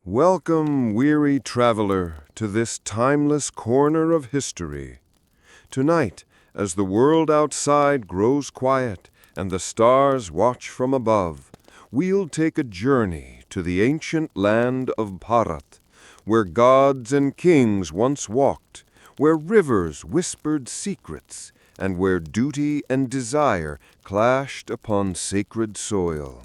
Welcome, weary traveler, to this timeless corner of history. Tonight, as the world outside grows quiet and the stars watch from above, we'll take a journey to the ancient land of Bharat, where gods and kings once walked, where rivers whispered secrets, and where duty and desire clashed upon sacred soil.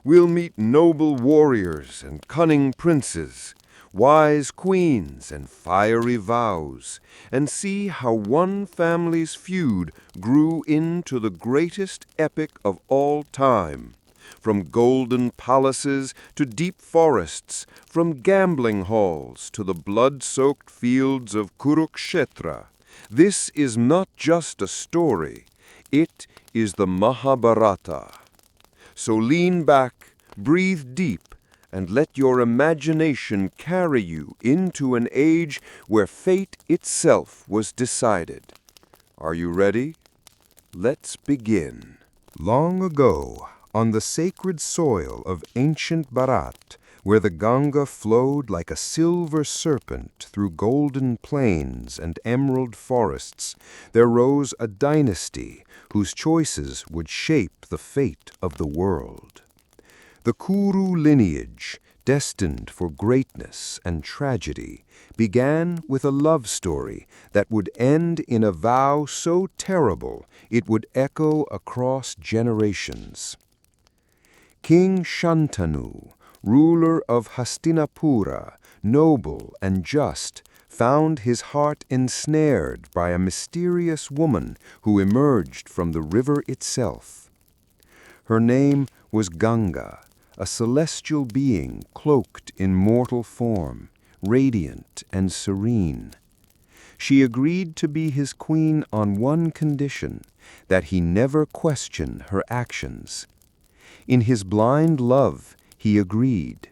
We'll meet noble warriors and cunning princes, wise queens and fiery vows, and see how one family's feud grew into the greatest epic of all time. From golden palaces to deep forests, from gambling halls to the blood-soaked fields of Kurukshetra, this is not just a story, it is the Mahabharata. So lean back, breathe deep, and let your imagination carry you into an age where fate itself was decided. Are you ready? Let's begin. Long ago, on the sacred soil of ancient Bharat, where the Ganga flowed like a silver serpent through golden plains and emerald forests, there rose a dynasty whose choices would shape the fate of the world. The Kuru lineage, destined for greatness and tragedy, began with a love story that would end in a vow so terrible it would echo across generations. King Shantanu, ruler of Hastinapura, noble and just, found his heart ensnared by a mysterious woman who emerged from the river itself. Her name was Ganga, a celestial being cloaked in mortal form, radiant and serene. She agreed to be his queen on one condition, that he never question her actions. In his blind love, he agreed.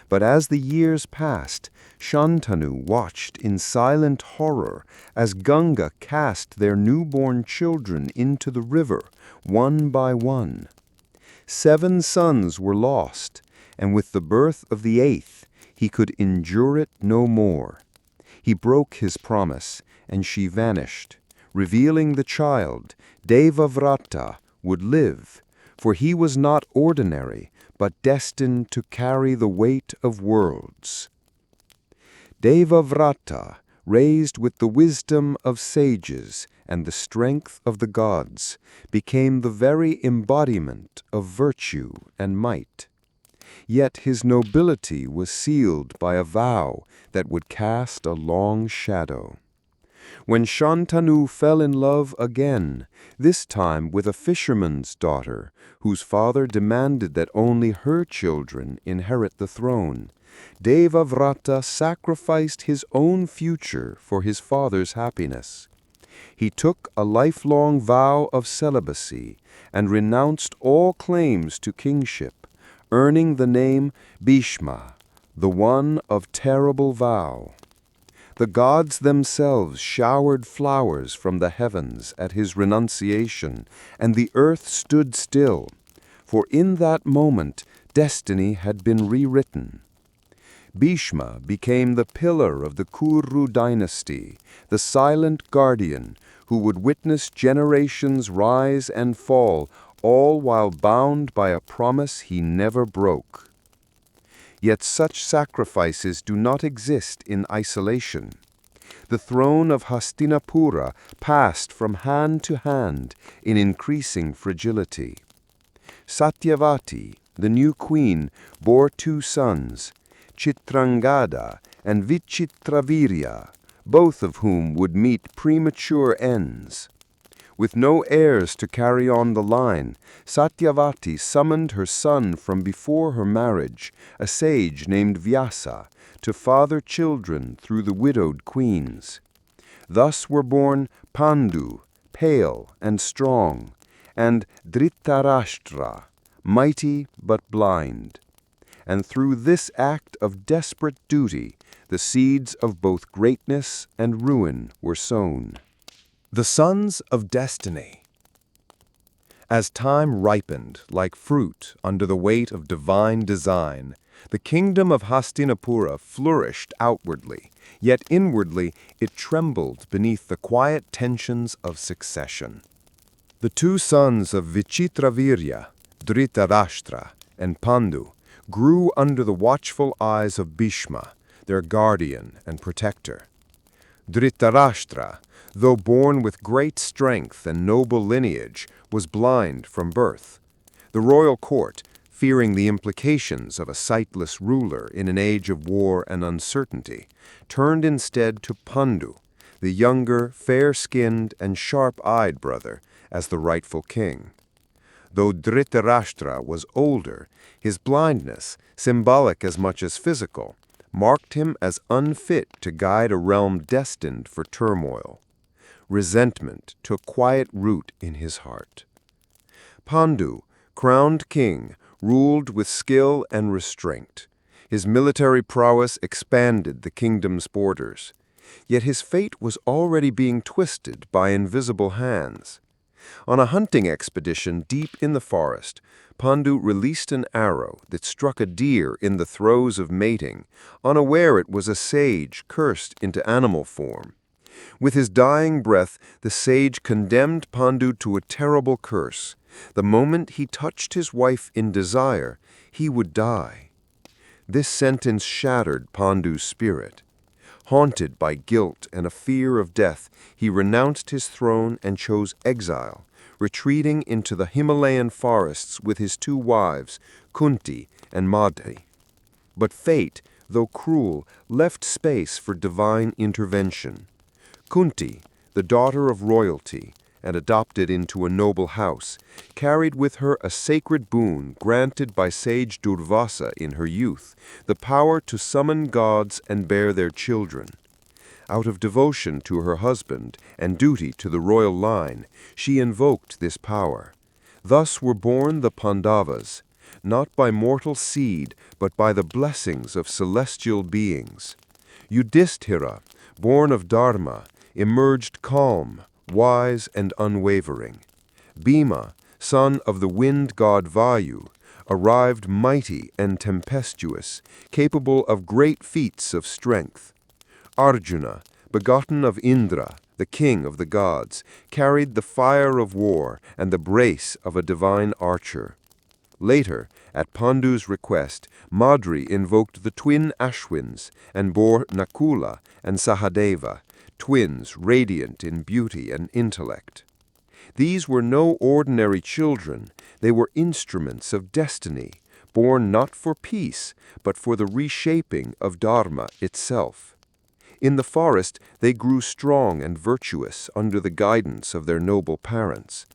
But as the years passed, Shantanu watched in silent horror as Ganga cast their newborn children into the river, one by one. 7 sons were lost, and with the birth of the 8th, he could endure it no more. He broke his promise, and she vanished, revealing the child, Devavrata, would live, for he was not ordinary, but destined to carry the weight of worlds. Devavrata, raised with the wisdom of sages and the strength of the gods, became the very embodiment of virtue and might. Yet his nobility was sealed by a vow that would cast a long shadow. When Shantanu fell in love again, this time with a fisherman's daughter, whose father demanded that only her children inherit the throne, Devavrata sacrificed his own future for his father's happiness. He took a lifelong vow of celibacy and renounced all claims to kingship, earning the name Bhishma, the one of terrible vow. The gods themselves showered flowers from the heavens at his renunciation, and the earth stood still, for in that moment destiny had been rewritten. Bhishma became the pillar of the Kuru dynasty, the silent guardian who would witness generations rise and fall, all while bound by a promise he never broke. Yet such sacrifices do not exist in isolation. The throne of Hastinapura passed from hand to hand in increasing fragility. Satyavati, the new queen, bore 2 sons, Chitrangada and Vichitravirya, both of whom would meet premature ends. With no heirs to carry on the line, Satyavati summoned her son from before her marriage, a sage named Vyasa, to father children through the widowed queens. Thus were born Pandu, pale and strong, and Dhritarashtra, mighty but blind. And through this act of desperate duty, the seeds of both greatness and ruin were sown. The Sons of Destiny. As time ripened like fruit under the weight of divine design, The kingdom of Hastinapura flourished outwardly, yet inwardly it trembled beneath the quiet tensions of succession. The two sons of Vichitravirya, Dhritarashtra, and Pandu, grew under the watchful eyes of Bhishma, their guardian and protector. Dhritarashtra, though born with great strength and noble lineage, was blind from birth. The royal court, fearing the implications of a sightless ruler in an age of war and uncertainty, turned instead to Pandu, the younger, fair-skinned, and sharp-eyed brother, as the rightful king. Though Dhritarashtra was older, his blindness, symbolic as much as physical, marked him as unfit to guide a realm destined for turmoil. Resentment took quiet root in his heart. Pandu, crowned king, ruled with skill and restraint. His military prowess expanded the kingdom's borders. Yet his fate was already being twisted by invisible hands. On a hunting expedition deep in the forest, Pandu released an arrow that struck a deer in the throes of mating, unaware it was a sage cursed into animal form. With his dying breath, the sage condemned Pandu to a terrible curse. The moment he touched his wife in desire, he would die. This sentence shattered Pandu's spirit. Haunted by guilt and a fear of death, he renounced his throne and chose exile, retreating into the Himalayan forests with his two wives, Kunti and Madhi. But fate, though cruel, left space for divine intervention. Kunti, the daughter of royalty, and adopted into a noble house, carried with her a sacred boon granted by sage Durvasa in her youth, the power to summon gods and bear their children. Out of devotion to her husband and duty to the royal line, she invoked this power. Thus were born the Pandavas, not by mortal seed, but by the blessings of celestial beings. Yudhishthira, born of Dharma, emerged calm, wise, and unwavering. Bhima, son of the wind god Vayu, arrived mighty and tempestuous, capable of great feats of strength. Arjuna, begotten of Indra, the king of the gods, carried the fire of war and the brace of a divine archer. Later, at Pandu's request, Madri invoked the twin Ashwins and bore Nakula and Sahadeva, twins radiant in beauty and intellect. These were no ordinary children. They were instruments of destiny, born not for peace, but for the reshaping of Dharma itself. In the forest, they grew strong and virtuous under the guidance of their noble parents.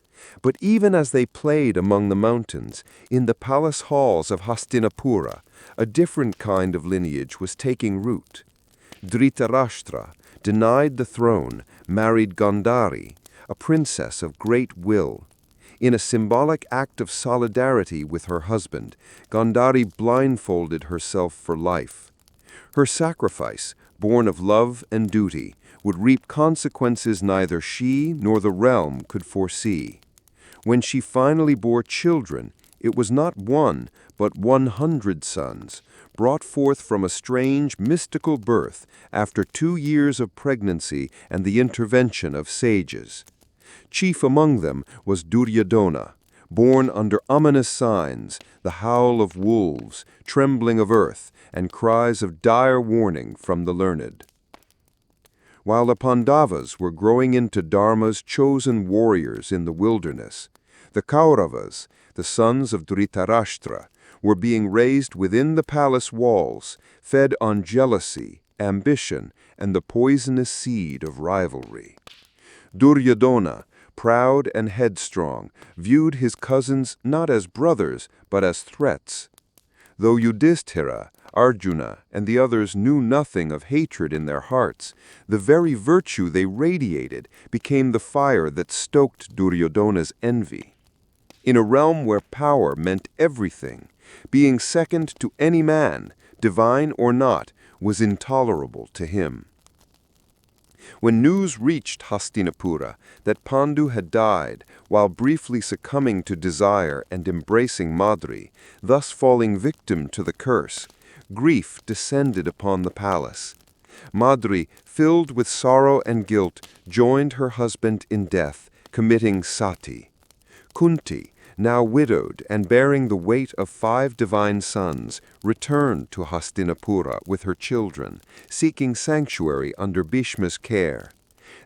But even as they played among the mountains, in the palace halls of Hastinapura, a different kind of lineage was taking root. Dhritarashtra, denied the throne, married Gandhari, a princess of great will. In a symbolic act of solidarity with her husband, Gandhari blindfolded herself for life. Her sacrifice, born of love and duty, would reap consequences neither she nor the realm could foresee. When she finally bore children, it was not one, but 100 sons, brought forth from a strange, mystical birth after 2 years of pregnancy and the intervention of sages. Chief among them was Duryodhana, born under ominous signs, the howl of wolves, trembling of earth, and cries of dire warning from the learned. While the Pandavas were growing into Dharma's chosen warriors in the wilderness, the Kauravas, the sons of Dhritarashtra, were being raised within the palace walls, fed on jealousy, ambition, and the poisonous seed of rivalry. Duryodhana, proud and headstrong, viewed his cousins not as brothers, but as threats. Though Yudhishthira, Arjuna, and the others knew nothing of hatred in their hearts, the very virtue they radiated became the fire that stoked Duryodhana's envy. In a realm where power meant everything, being second to any man, divine or not, was intolerable to him. When news reached Hastinapura that Pandu had died while briefly succumbing to desire and embracing Madri, thus falling victim to the curse, grief descended upon the palace. Madri, filled with sorrow and guilt, joined her husband in death, committing sati. Kunti, now widowed and bearing the weight of 5 divine sons, returned to Hastinapura with her children, seeking sanctuary under Bhishma's care.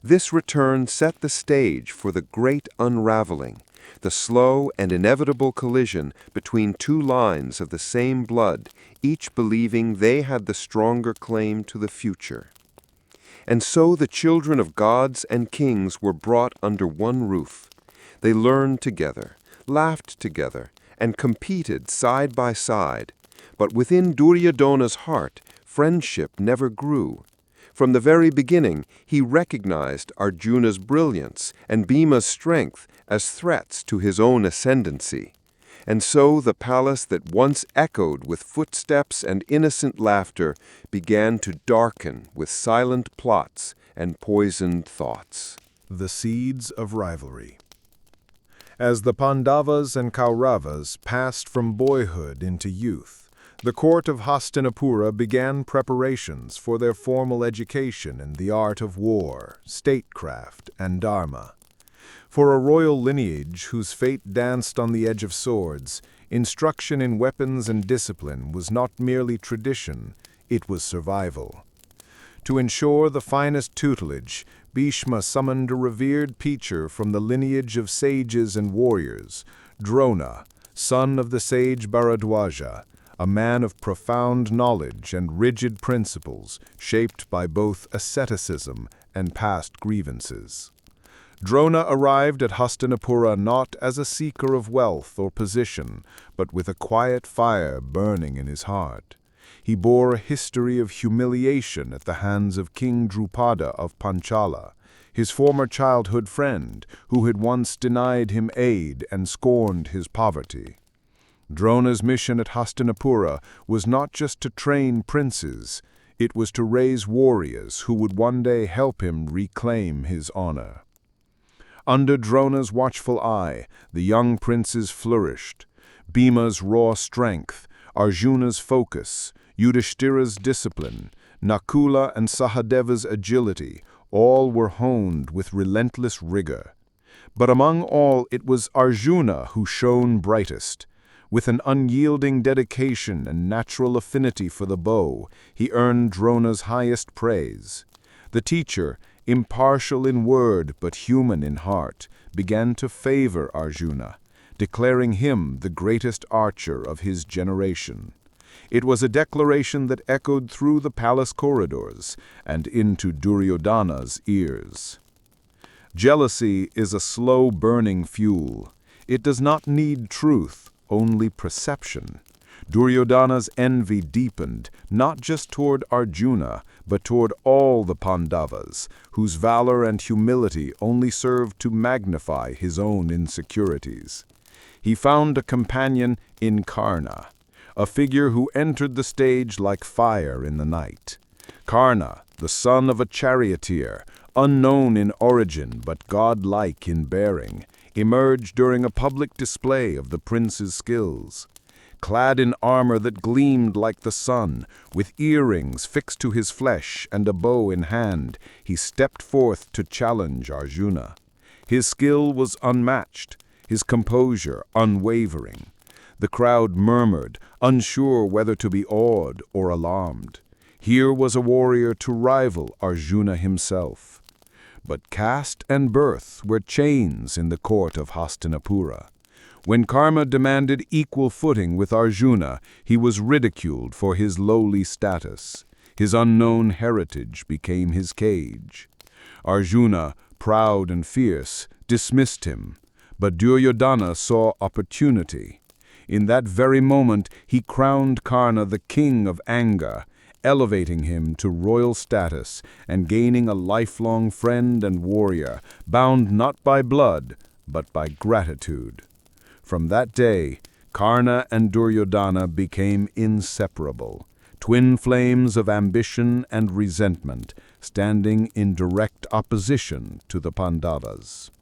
This return set the stage for the great unraveling, the slow and inevitable collision between 2 lines of the same blood, each believing they had the stronger claim to the future. And so the children of gods and kings were brought under one roof. They learned together, laughed together, and competed side by side. But within Duryodhana's heart, friendship never grew. From the very beginning, he recognized Arjuna's brilliance and Bhima's strength as threats to his own ascendancy. And so the palace that once echoed with footsteps and innocent laughter began to darken with silent plots and poisoned thoughts. The seeds of rivalry. As the Pandavas and Kauravas passed from boyhood into youth, the court of Hastinapura began preparations for their formal education in the art of war, statecraft, and dharma. For a royal lineage whose fate danced on the edge of swords, instruction in weapons and discipline was not merely tradition, it was survival. To ensure the finest tutelage, Bhishma summoned a revered teacher from the lineage of sages and warriors, Drona, son of the sage Bharadwaja, a man of profound knowledge and rigid principles shaped by both asceticism and past grievances. Drona arrived at Hastinapura not as a seeker of wealth or position, but with a quiet fire burning in his heart. He bore a history of humiliation at the hands of King Draupadi of Panchala, his former childhood friend, who had once denied him aid and scorned his poverty. Drona's mission at Hastinapura was not just to train princes, it was to raise warriors who would one day help him reclaim his honor. Under Drona's watchful eye, the young princes flourished. Bhima's raw strength, Arjuna's focus, Yudhishthira's discipline, Nakula and Sahadeva's agility, all were honed with relentless rigor. But among all, it was Arjuna who shone brightest. With an unyielding dedication and natural affinity for the bow, he earned Drona's highest praise. The teacher, impartial in word but human in heart, began to favor Arjuna, declaring him the greatest archer of his generation. It was a declaration that echoed through the palace corridors and into Duryodhana's ears. Jealousy is a slow-burning fuel. It does not need truth, only perception. Duryodhana's envy deepened, not just toward Arjuna, but toward all the Pandavas, whose valor and humility only served to magnify his own insecurities. He found a companion in Karna, a figure who entered the stage like fire in the night. Karna, the son of a charioteer, unknown in origin but godlike in bearing, emerged during a public display of the prince's skills. Clad in armor that gleamed like the sun, with earrings fixed to his flesh and a bow in hand, he stepped forth to challenge Arjuna. His skill was unmatched, his composure unwavering. The crowd murmured, unsure whether to be awed or alarmed. Here was a warrior to rival Arjuna himself. But caste and birth were chains in the court of Hastinapura. When Karma demanded equal footing with Arjuna, he was ridiculed for his lowly status. His unknown heritage became his cage. Arjuna, proud and fierce, dismissed him, but Duryodhana saw opportunity. In that very moment, he crowned Karna the king of anger, elevating him to royal status and gaining a lifelong friend and warrior, bound not by blood, but by gratitude. From that day, Karna and Duryodhana became inseparable, twin flames of ambition and resentment, standing in direct opposition to the Pandavas.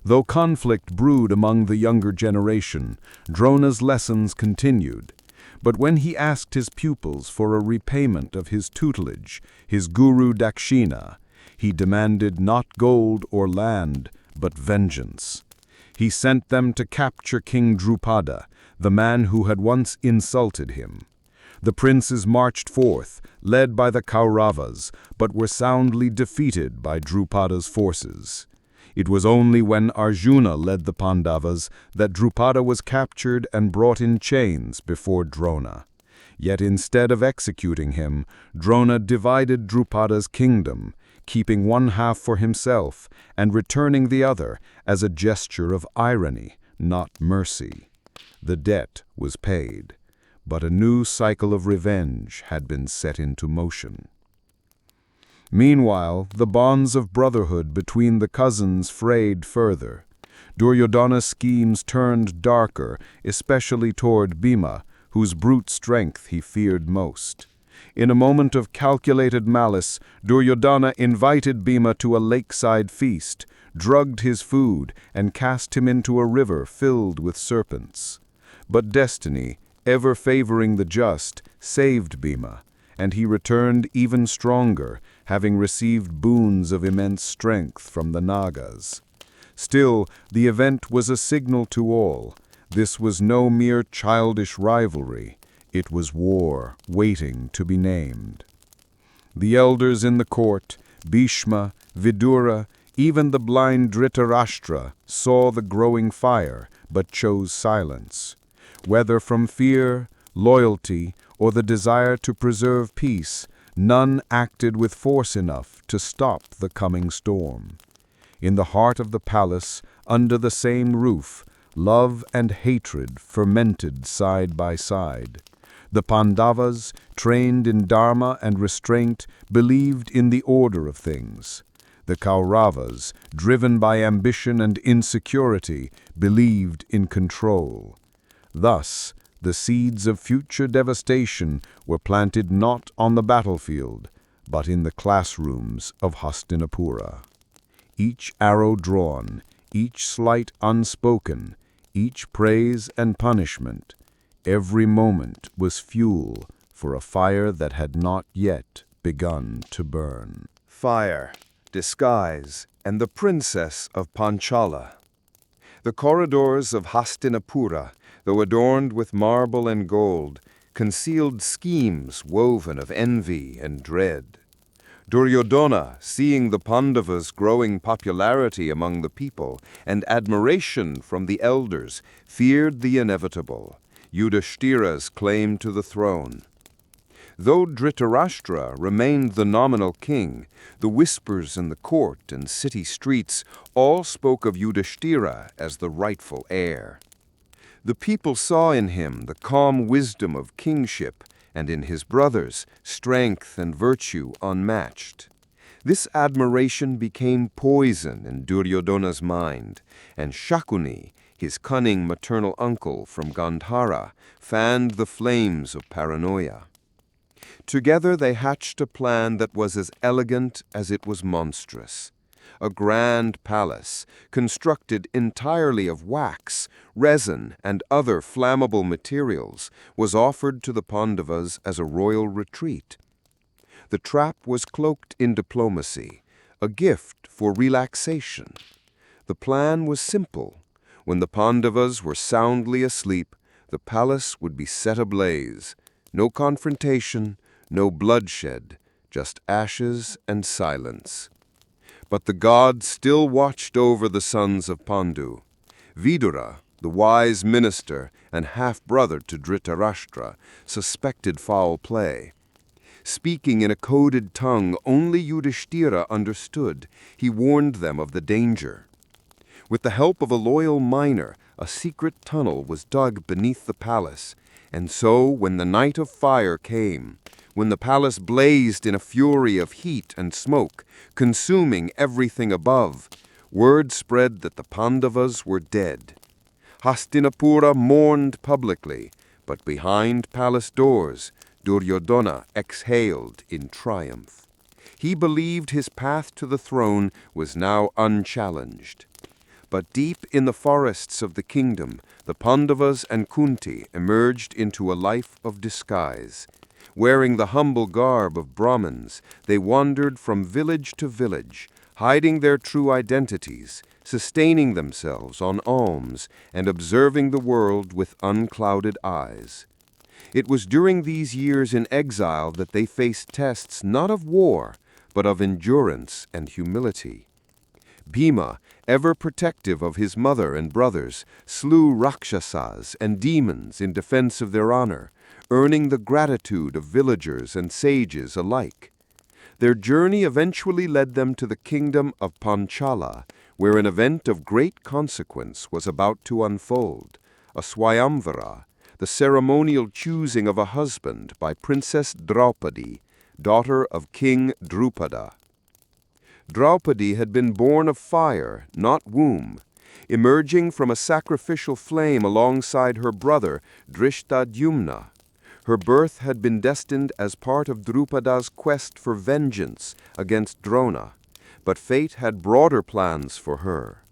Though conflict brewed among the younger generation, Drona's lessons continued. But when he asked his pupils for a repayment of his tutelage, his guru Dakshina, he demanded not gold or land, but vengeance. He sent them to capture King Drupada, the man who had once insulted him. The princes marched forth, led by the Kauravas, but were soundly defeated by Drupada's forces. It was only when Arjuna led the Pandavas that Drupada was captured and brought in chains before Drona. Yet instead of executing him, Drona divided Drupada's kingdom, keeping one half for himself and returning the other as a gesture of irony, not mercy. The debt was paid, but a new cycle of revenge had been set into motion. Meanwhile, the bonds of brotherhood between the cousins frayed further. Duryodhana's schemes turned darker, especially toward Bhima, whose brute strength he feared most. In a moment of calculated malice, Duryodhana invited Bhima to a lakeside feast, drugged his food, and cast him into a river filled with serpents. But destiny, ever favoring the just, saved Bhima, and he returned even stronger, having received boons of immense strength from the Nagas. Still, the event was a signal to all. This was no mere childish rivalry. It was war, waiting to be named. The elders in the court, Bhishma, Vidura, even the blind Dhritarashtra, saw the growing fire, but chose silence. Whether from fear, loyalty, or the desire to preserve peace, none acted with force enough to stop the coming storm. In the heart of the palace, under the same roof, love and hatred fermented side by side. The Pandavas, trained in dharma and restraint, believed in the order of things. The Kauravas, driven by ambition and insecurity, believed in control. Thus, the seeds of future devastation were planted not on the battlefield, but in the classrooms of Hastinapura. Each arrow drawn, each slight unspoken, each praise and punishment, every moment was fuel for a fire that had not yet begun to burn. Fire, disguise, and the princess of Panchala. The corridors of Hastinapura, though adorned with marble and gold, concealed schemes woven of envy and dread. Duryodhana, seeing the Pandavas' growing popularity among the people and admiration from the elders, feared the inevitable, Yudhishthira's claim to the throne. Though Dhritarashtra remained the nominal king, the whispers in the court and city streets all spoke of Yudhishthira as the rightful heir. The people saw in him the calm wisdom of kingship, and in his brothers strength and virtue unmatched. This admiration became poison in Duryodhana's mind, and Shakuni, his cunning maternal uncle from Gandhara, fanned the flames of paranoia. Together they hatched a plan that was as elegant as it was monstrous. A grand palace, constructed entirely of wax, resin, and other flammable materials, was offered to the Pandavas as a royal retreat. The trap was cloaked in diplomacy, a gift for relaxation. The plan was simple. When the Pandavas were soundly asleep, the palace would be set ablaze. No confrontation, no bloodshed, just ashes and silence. But the gods still watched over the sons of Pandu. Vidura, the wise minister and half-brother to Dhritarashtra, suspected foul play. Speaking in a coded tongue only Yudhishthira understood, he warned them of the danger. With the help of a loyal miner, a secret tunnel was dug beneath the palace, and so when the night of fire came, when the palace blazed in a fury of heat and smoke, consuming everything above, word spread that the Pandavas were dead. Hastinapura mourned publicly, but behind palace doors, Duryodhana exhaled in triumph. He believed his path to the throne was now unchallenged. But deep in the forests of the kingdom, the Pandavas and Kunti emerged into a life of disguise. Wearing the humble garb of Brahmins, they wandered from village to village, hiding their true identities, sustaining themselves on alms, and observing the world with unclouded eyes. It was during these years in exile that they faced tests not of war, but of endurance and humility. Bhima, ever protective of his mother and brothers, slew Rakshasas and demons in defense of their honor, earning the gratitude of villagers and sages alike. Their journey eventually led them to the kingdom of Panchala, where an event of great consequence was about to unfold, a Swayamvara, the ceremonial choosing of a husband by Princess Draupadi, daughter of King Drupada. Draupadi had been born of fire, not womb, emerging from a sacrificial flame alongside her brother Drishtadyumna. Her birth had been destined as part of Drupada's quest for vengeance against Drona, but fate had broader plans for her.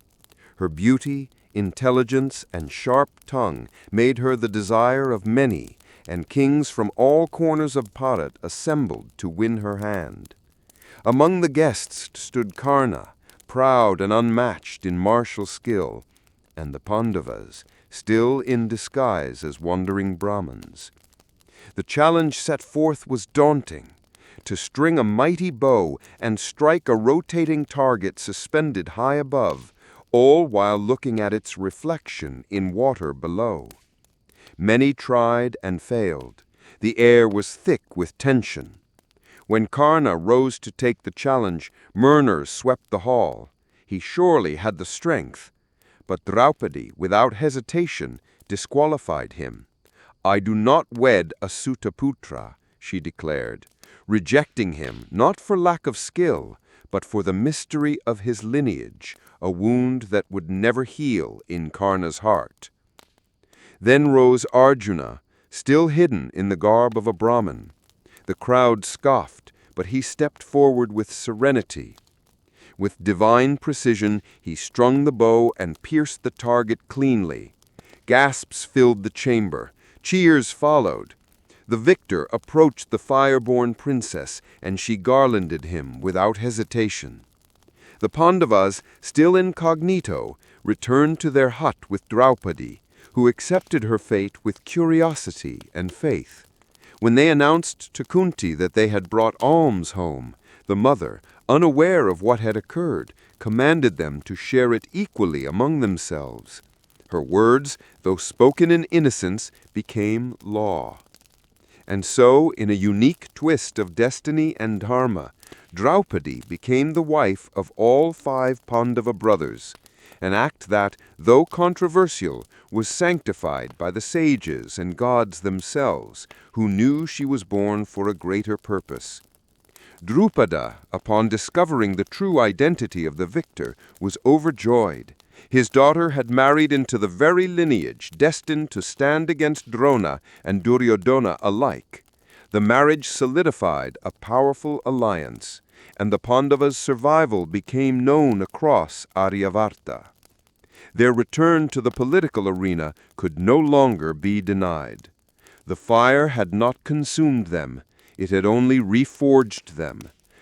Her beauty, intelligence, and sharp tongue made her the desire of many, and kings from all corners of Bharat assembled to win her hand. Among the guests stood Karna, proud and unmatched in martial skill, and the Pandavas, still in disguise as wandering Brahmins. The challenge set forth was daunting: to string a mighty bow and strike a rotating target suspended high above, all while looking at its reflection in water below. Many tried and failed. The air was thick with tension. When Karna rose to take the challenge, murmurs swept the hall. He surely had the strength. But Draupadi, without hesitation, disqualified him. "I do not wed a Sutaputra," she declared, rejecting him not for lack of skill, but for the mystery of his lineage, a wound that would never heal in Karna's heart. Then rose Arjuna, still hidden in the garb of a Brahmin. The crowd scoffed, but he stepped forward with serenity. With divine precision, he strung the bow and pierced the target cleanly. Gasps filled the chamber. Cheers followed. The victor approached the fire-born princess, and she garlanded him without hesitation. The Pandavas, still incognito, returned to their hut with Draupadi, who accepted her fate with curiosity and faith. When they announced to Kunti that they had brought alms home, the mother, unaware of what had occurred, commanded them to share it equally among themselves. Her words, though spoken in innocence, became law. And so, in a unique twist of destiny and dharma, Draupadi became the wife of all 5 Pandava brothers, an act that, though controversial, was sanctified by the sages and gods themselves, who knew she was born for a greater purpose. Drupada, upon discovering the true identity of the victor, was overjoyed. His daughter had married into the very lineage destined to stand against Drona and Duryodhana alike. The marriage solidified a powerful alliance, and the Pandavas' survival became known across Aryavarta. Their return to the political arena could no longer be denied. The fire had not consumed them, it had only reforged them.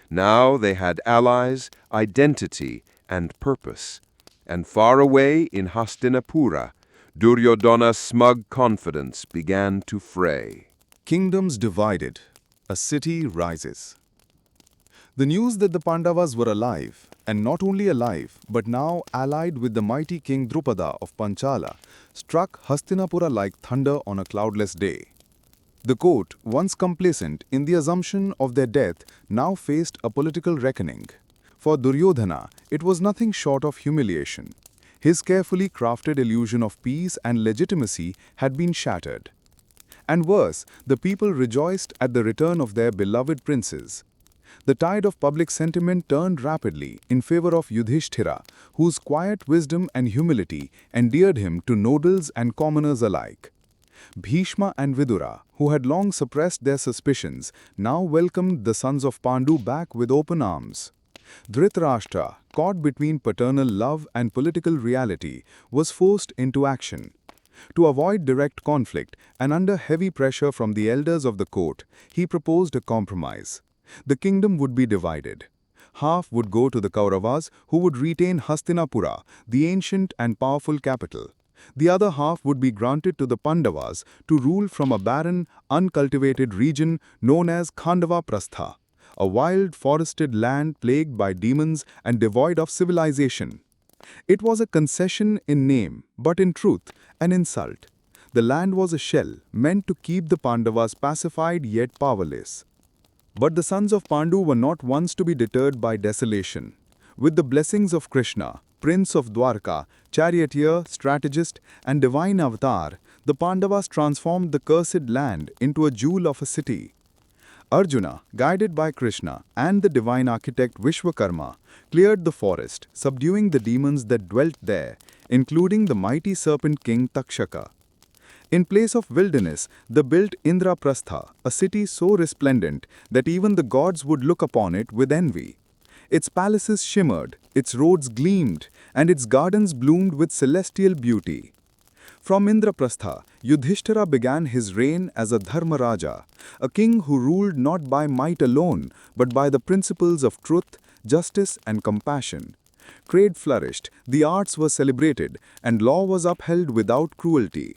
Now they had allies, identity, and purpose. And far away in Hastinapura, Duryodhana's smug confidence began to fray. Kingdoms divided, a city rises. The news that the Pandavas were alive, and not only alive, but now allied with the mighty King Drupada of Panchala, struck Hastinapura like thunder on a cloudless day. The court, once complacent in the assumption of their death, now faced a political reckoning. For Duryodhana, it was nothing short of humiliation. His carefully crafted illusion of peace and legitimacy had been shattered. And worse, the people rejoiced at the return of their beloved princes. The tide of public sentiment turned rapidly in favor of Yudhishthira, whose quiet wisdom and humility endeared him to nobles and commoners alike. Bhishma and Vidura, who had long suppressed their suspicions, now welcomed the sons of Pandu back with open arms. Dhritarashtra, caught between paternal love and political reality, was forced into action. To avoid direct conflict and under heavy pressure from the elders of the court, he proposed a compromise. The kingdom would be divided. Half would go to the Kauravas, who would retain Hastinapura, the ancient and powerful capital. The other half would be granted to the Pandavas to rule from a barren, uncultivated region known as Khandava Prastha, a wild, forested land plagued by demons and devoid of civilization. It was a concession in name, but in truth, an insult. The land was a shell meant to keep the Pandavas pacified yet powerless. But the sons of Pandu were not ones to be deterred by desolation. With the blessings of Krishna, Prince of Dwarka, charioteer, strategist, and divine avatar, the Pandavas transformed the cursed land into a jewel of a city. Arjuna, guided by Krishna and the divine architect Vishwakarma, cleared the forest, subduing the demons that dwelt there, including the mighty serpent king Takshaka. In place of wilderness, they built Indraprastha, a city so resplendent that even the gods would look upon it with envy. Its palaces shimmered, its roads gleamed, and its gardens bloomed with celestial beauty. From Indraprastha, Yudhishthira began his reign as a Dharmaraja, a king who ruled not by might alone, but by the principles of truth, justice, and compassion. Trade flourished, the arts were celebrated, and law was upheld without cruelty.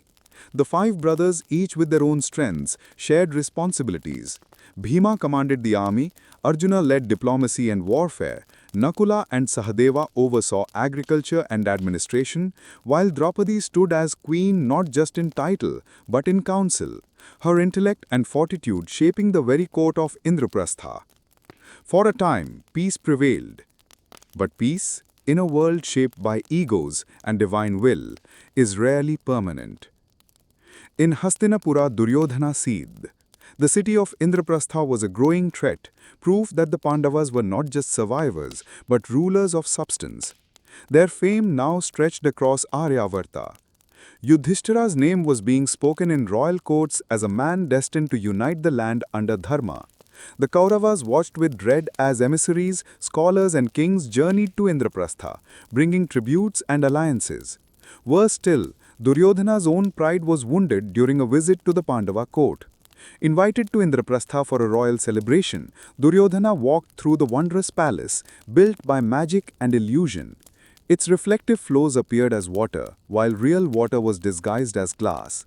The five brothers, each with their own strengths, shared responsibilities. Bhima commanded the army, Arjuna led diplomacy and warfare, Nakula and Sahadeva oversaw agriculture and administration, while Draupadi stood as queen not just in title, but in council, her intellect and fortitude shaping the very court of Indraprastha. For a time, peace prevailed. But peace, in a world shaped by egos and divine will, is rarely permanent. In Hastinapura, Duryodhana seethed. The city of Indraprastha was a growing threat, proof that the Pandavas were not just survivors, but rulers of substance. Their fame now stretched across Aryavarta. Yudhishthira's name was being spoken in royal courts as a man destined to unite the land under Dharma. The Kauravas watched with dread as emissaries, scholars and kings journeyed to Indraprastha, bringing tributes and alliances. Worse still, Duryodhana's own pride was wounded during a visit to the Pandava court. Invited to Indraprastha for a royal celebration, Duryodhana walked through the wondrous palace, built by magic and illusion. Its reflective flows appeared as water, while real water was disguised as glass.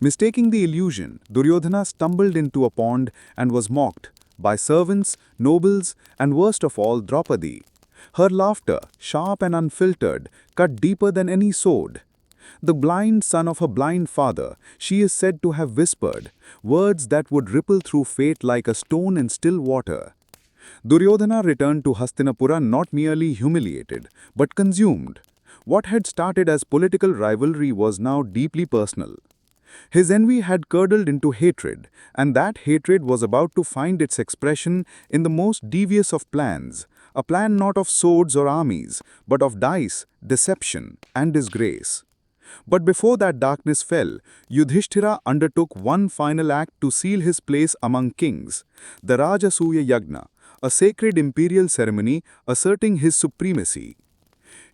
Mistaking the illusion, Duryodhana stumbled into a pond and was mocked by servants, nobles, and worst of all, Draupadi. Her laughter, sharp and unfiltered, cut deeper than any sword. The blind son of a blind father, she is said to have whispered, words that would ripple through fate like a stone in still water. Duryodhana returned to Hastinapura not merely humiliated, but consumed. What had started as political rivalry was now deeply personal. His envy had curdled into hatred, and that hatred was about to find its expression in the most devious of plans, a plan not of swords or armies, but of dice, deception, and disgrace. But before that darkness fell, Yudhishthira undertook one final act to seal his place among kings, the Rajasuya Yagna, a sacred imperial ceremony asserting his supremacy.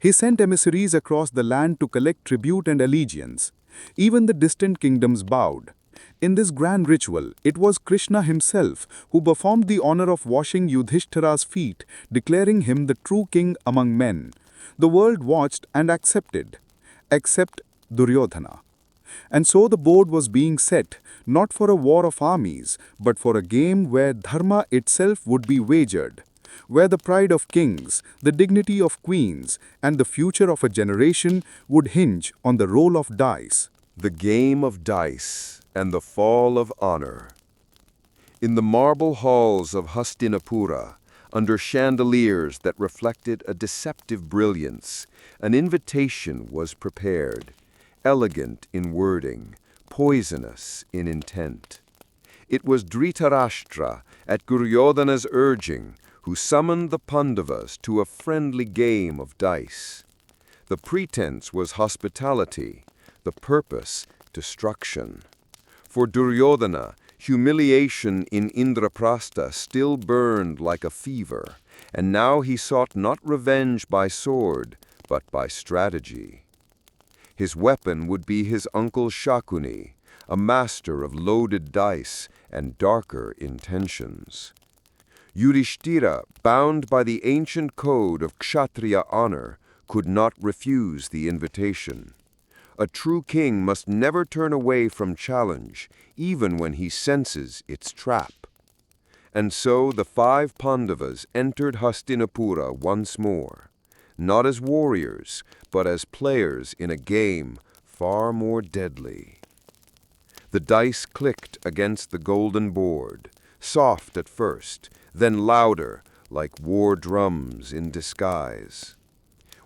He sent emissaries across the land to collect tribute and allegiance. Even the distant kingdoms bowed. In this grand ritual, it was Krishna himself who performed the honor of washing Yudhishthira's feet, declaring him the true king among men. The world watched and accepted, except Duryodhana. And so the board was being set, not for a war of armies, but for a game where dharma itself would be wagered, where the pride of kings, the dignity of queens, and the future of a generation would hinge on the roll of dice. The game of dice and the fall of honor. In the marble halls of Hastinapura, under chandeliers that reflected a deceptive brilliance, an invitation was prepared, elegant in wording, poisonous in intent. It was Dhritarashtra, at Duryodhana's urging, who summoned the Pandavas to a friendly game of dice. The pretense was hospitality, the purpose destruction. For Duryodhana, humiliation in Indraprastha still burned like a fever, and now he sought not revenge by sword, but by strategy. His weapon would be his uncle Shakuni, a master of loaded dice and darker intentions. Yudhishthira, bound by the ancient code of Kshatriya honor, could not refuse the invitation. A true king must never turn away from challenge, even when he senses its trap. And so the 5 Pandavas entered Hastinapura once more, not as warriors, but as players in a game far more deadly. The dice clicked against the golden board, soft at first, then louder, like war drums in disguise.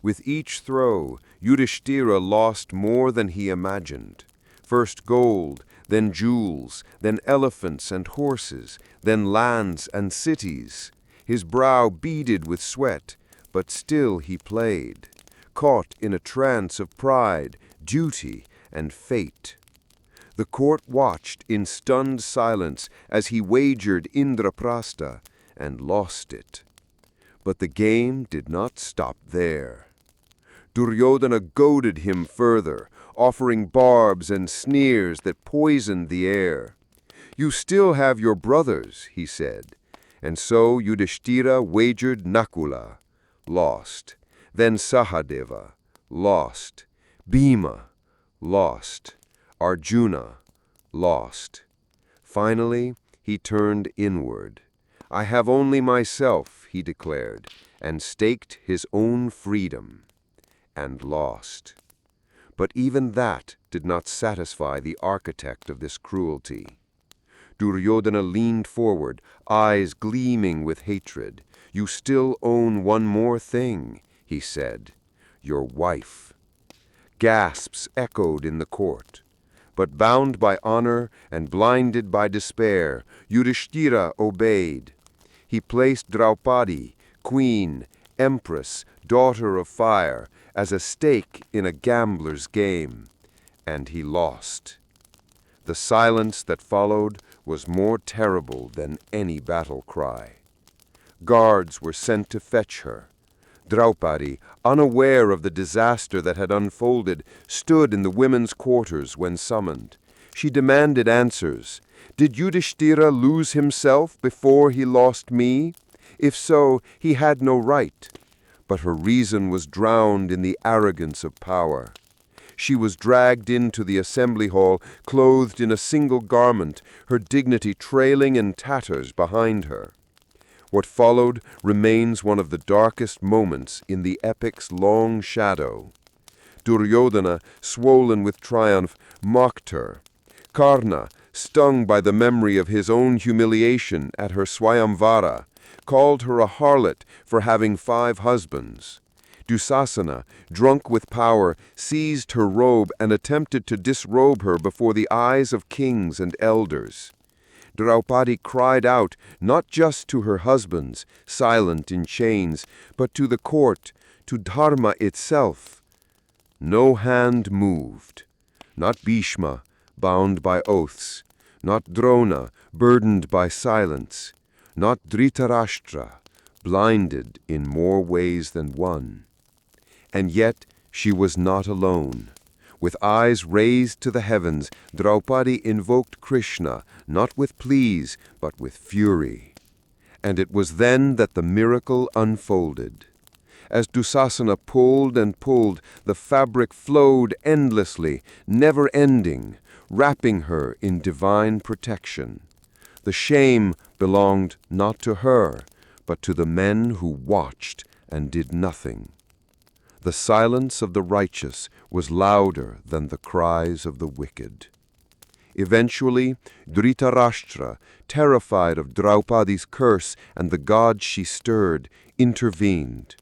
With each throw, Yudhishthira lost more than he imagined. First gold, then jewels, then elephants and horses, then lands and cities. His brow beaded with sweat, but still he played, caught in a trance of pride, duty, and fate. The court watched in stunned silence as he wagered Indraprastha and lost it. But the game did not stop there. Duryodhana goaded him further, offering barbs and sneers that poisoned the air. "You still have your brothers," he said. And so Yudhishthira wagered Nakula, lost. Then Sahadeva, lost. Bhima, lost. Arjuna, lost. Finally, he turned inward. "I have only myself," he declared, and staked his own freedom. And lost. But even that did not satisfy the architect of this cruelty. Duryodhana leaned forward, eyes gleaming with hatred. "You still own one more thing," he said, "your wife." Gasps echoed in the court. But bound by honor and blinded by despair, Yudhishthira obeyed. He placed Draupadi, queen, empress, daughter of fire, as a stake in a gambler's game, and he lost. The silence that followed was more terrible than any battle cry. Guards were sent to fetch her. Draupadi, unaware of the disaster that had unfolded, stood in the women's quarters when summoned. She demanded answers. Did Yudhishthira lose himself before he lost me? If so, he had no right. But her reason was drowned in the arrogance of power. She was dragged into the assembly hall, clothed in a single garment, her dignity trailing in tatters behind her. What followed remains one of the darkest moments in the epic's long shadow. Duryodhana, swollen with triumph, mocked her. Karna, stung by the memory of his own humiliation at her Swayamvara, called her a harlot for having 5 husbands. Dusasana, drunk with power, seized her robe and attempted to disrobe her before the eyes of kings and elders. Draupadi cried out not just to her husbands, silent in chains, but to the court, to Dharma itself. No hand moved. Not Bhishma, bound by oaths. Not Drona, burdened by silence. Not Dhritarashtra, blinded in more ways than one. And yet she was not alone. With eyes raised to the heavens, Draupadi invoked Krishna, not with pleas, but with fury. And it was then that the miracle unfolded. As Dusasana pulled and pulled, the fabric flowed endlessly, never-ending, wrapping her in divine protection. The shame belonged not to her, but to the men who watched and did nothing. The silence of the righteous was louder than the cries of the wicked. Eventually, Dhritarashtra, terrified of Draupadi's curse and the gods she stirred, intervened.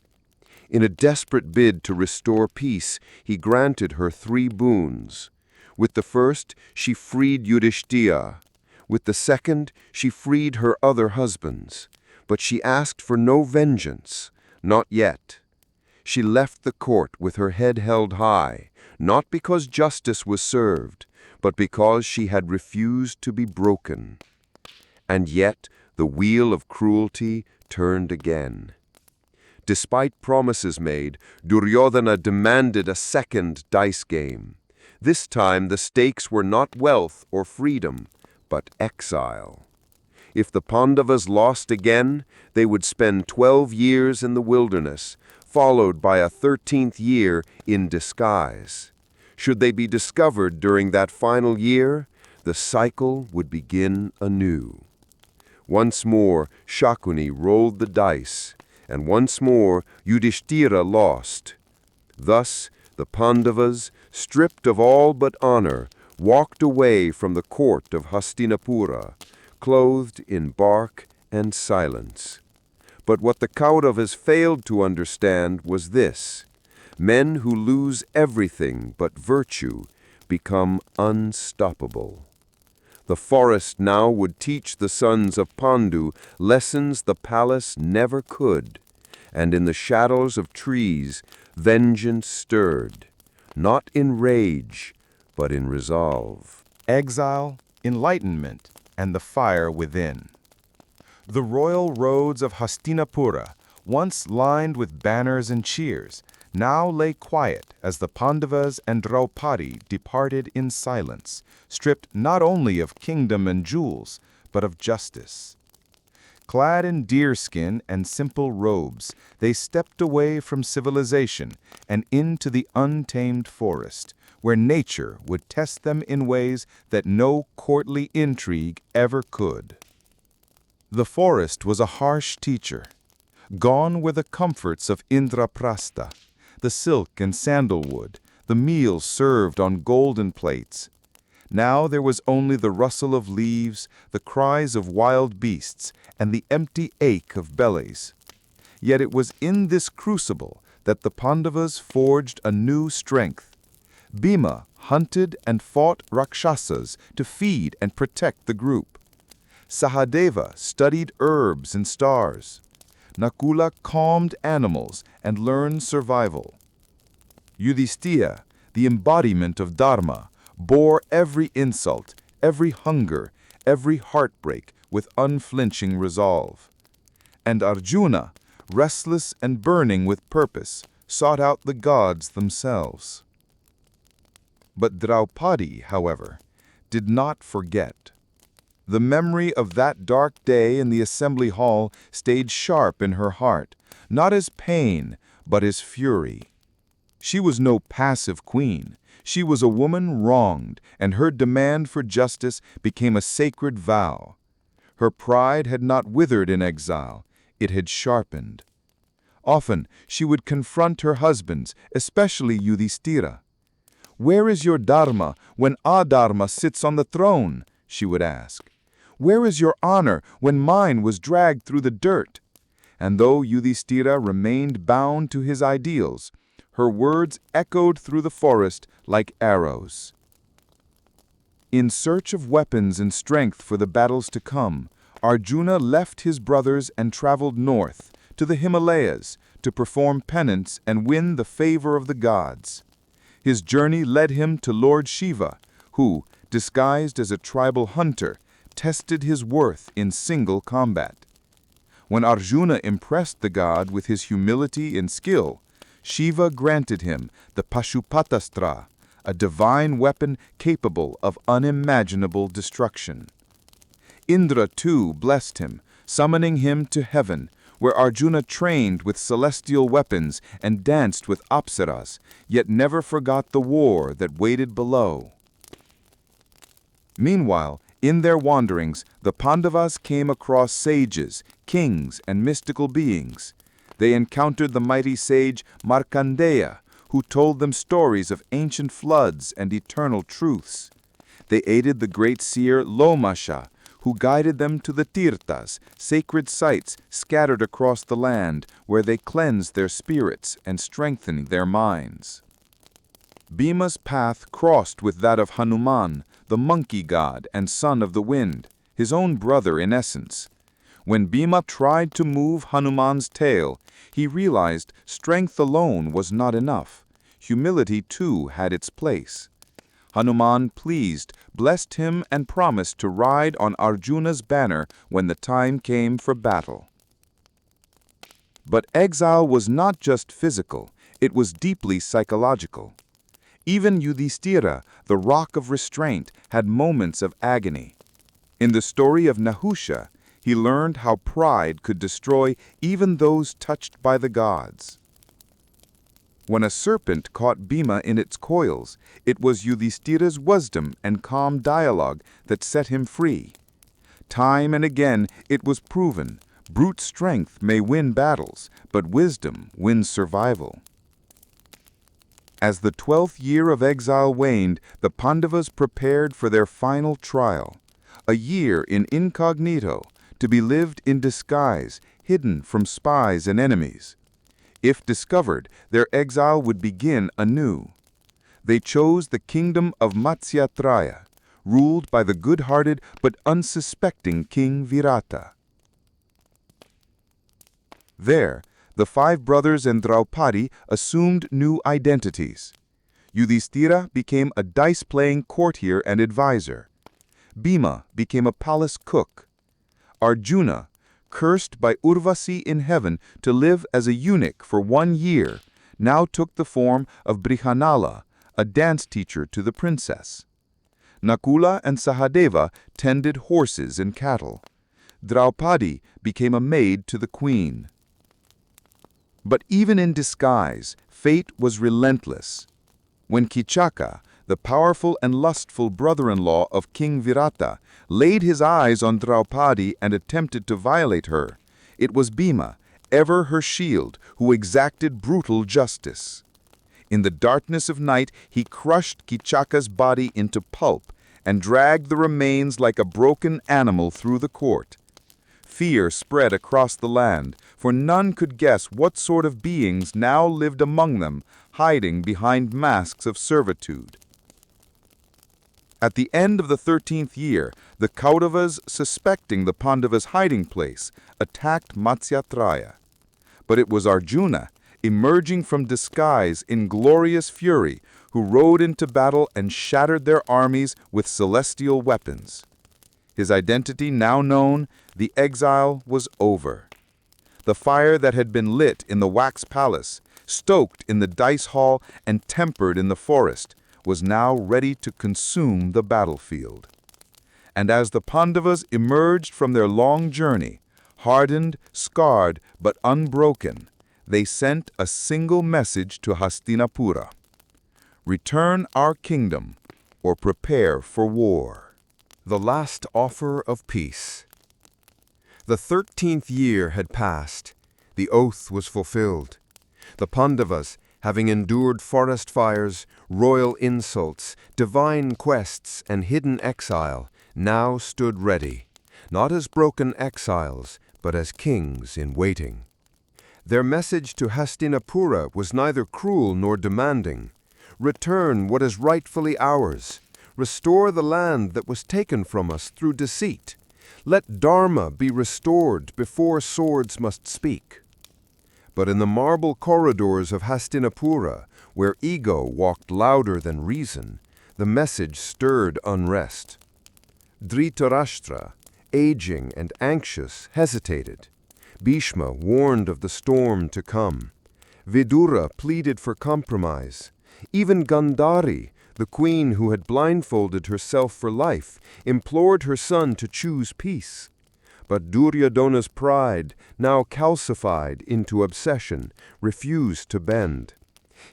In a desperate bid to restore peace, he granted her 3 boons. With the first, she freed Yudhishthira. With the second, she freed her other husbands. But she asked for no vengeance, not yet. She left the court with her head held high, not because justice was served, but because she had refused to be broken. And yet the wheel of cruelty turned again. Despite promises made, Duryodhana demanded a second dice game. This time the stakes were not wealth or freedom, but exile. If the Pandavas lost again, they would spend 12 years in the wilderness, followed by a 13th year in disguise. Should they be discovered during that final year, the cycle would begin anew. Once more, Shakuni rolled the dice, and once more Yudhishthira lost. Thus, the Pandavas, stripped of all but honor, walked away from the court of Hastinapura, clothed in bark and silence. But what the Kauravas failed to understand was this: men who lose everything but virtue become unstoppable. The forest now would teach the sons of Pandu lessons the palace never could, and in the shadows of trees vengeance stirred, not in rage, but in resolve. Exile, enlightenment, and the fire within. The royal roads of Hastinapura, once lined with banners and cheers, now lay quiet as the Pandavas and Draupadi departed in silence, stripped not only of kingdom and jewels, but of justice. Clad in deerskin and simple robes, they stepped away from civilization and into the untamed forest, where nature would test them in ways that no courtly intrigue ever could. The forest was a harsh teacher. Gone were the comforts of Indraprastha, the silk and sandalwood, the meals served on golden plates. Now there was only the rustle of leaves, the cries of wild beasts, and the empty ache of bellies. Yet it was in this crucible that the Pandavas forged a new strength. Bhima hunted and fought Rakshasas to feed and protect the group. Sahadeva studied herbs and stars. Nakula calmed animals and learned survival. Yudhishthira, the embodiment of Dharma, bore every insult, every hunger, every heartbreak with unflinching resolve. And Arjuna, restless and burning with purpose, sought out the gods themselves. But Draupadi, however, did not forget. The memory of that dark day in the assembly hall stayed sharp in her heart, not as pain, but as fury. She was no passive queen. She was a woman wronged, and her demand for justice became a sacred vow. Her pride had not withered in exile, it had sharpened. Often she would confront her husbands, especially Yudhishthira. "Where is your dharma when adharma sits on the throne?" she would ask. "Where is your honor when mine was dragged through the dirt?" And though Yudhishthira remained bound to his ideals, her words echoed through the forest like arrows. In search of weapons and strength for the battles to come, Arjuna left his brothers and traveled north, to the Himalayas, to perform penance and win the favor of the gods. His journey led him to Lord Shiva, who, disguised as a tribal hunter, tested his worth in single combat. When Arjuna impressed the god with his humility and skill, Shiva granted him the Pashupatastra, a divine weapon capable of unimaginable destruction. Indra too blessed him, summoning him to heaven, where Arjuna trained with celestial weapons and danced with apsaras, yet never forgot the war that waited below. Meanwhile, in their wanderings, the Pandavas came across sages, kings, and mystical beings. They encountered the mighty sage Markandeya, who told them stories of ancient floods and eternal truths. They aided the great seer Lomasha, who guided them to the tirthas, sacred sites scattered across the land, where they cleansed their spirits and strengthened their minds. Bhima's path crossed with that of Hanuman, the monkey god and son of the wind, his own brother in essence. When Bhima tried to move Hanuman's tail, he realized strength alone was not enough. humility too had its place. Hanuman, pleased, blessed him and promised to ride on Arjuna's banner when the time came for battle. But exile was not just physical, it was deeply psychological. Even Yudhishthira, the rock of restraint, had moments of agony. In the story of Nahusha, he learned how pride could destroy even those touched by the gods. When a serpent caught Bhima in its coils, it was Yudhishthira's wisdom and calm dialogue that set him free. Time and again it was proven, brute strength may win battles, but wisdom wins survival. As the 12th year of exile waned, the Pandavas prepared for their final trial, a year in incognito, to be lived in disguise, hidden from spies and enemies. If discovered, their exile would begin anew. They chose the kingdom of Matsyatraya, ruled by the good-hearted but unsuspecting King Virata. There, the 5 brothers and Draupadi assumed new identities. Yudhishthira became a dice-playing courtier and advisor. Bhima became a palace cook. Arjuna, cursed by Urvasi in heaven to live as a eunuch for 1 year, now took the form of Brihanala, a dance teacher to the princess. Nakula and Sahadeva tended horses and cattle. Draupadi became a maid to the queen. But even in disguise, fate was relentless. When Kichaka, the powerful and lustful brother-in-law of King Virata, laid his eyes on Draupadi and attempted to violate her, it was Bhima, ever her shield, who exacted brutal justice. In the darkness of night, he crushed Kichaka's body into pulp and dragged the remains like a broken animal through the court. Fear spread across the land, for none could guess what sort of beings now lived among them, hiding behind masks of servitude. At the end of the 13th year, the Kauravas, suspecting the Pandavas' hiding place, attacked Matsyatraya. But it was Arjuna, emerging from disguise in glorious fury, who rode into battle and shattered their armies with celestial weapons. His identity now known, the exile was over. The fire that had been lit in the wax palace, stoked in the dice hall, and tempered in the forest, was now ready to consume the battlefield. And as the Pandavas emerged from their long journey, hardened, scarred, but unbroken, they sent a single message to Hastinapura: "Return our kingdom, or prepare for war." The last offer of peace. The 13th year had passed. The oath was fulfilled. The Pandavas, having endured forest fires, royal insults, divine quests, and hidden exile, now stood ready, not as broken exiles, but as kings in waiting. Their message to Hastinapura was neither cruel nor demanding. Return what is rightfully ours. Restore the land that was taken from us through deceit. Let Dharma be restored before swords must speak. But in the marble corridors of Hastinapura, where ego walked louder than reason, the message stirred unrest. Dhritarashtra, aging and anxious, hesitated. Bhishma warned of the storm to come. Vidura pleaded for compromise. Even Gandhari, the queen who had blindfolded herself for life, implored her son to choose peace. But Duryodhana's pride, now calcified into obsession, refused to bend.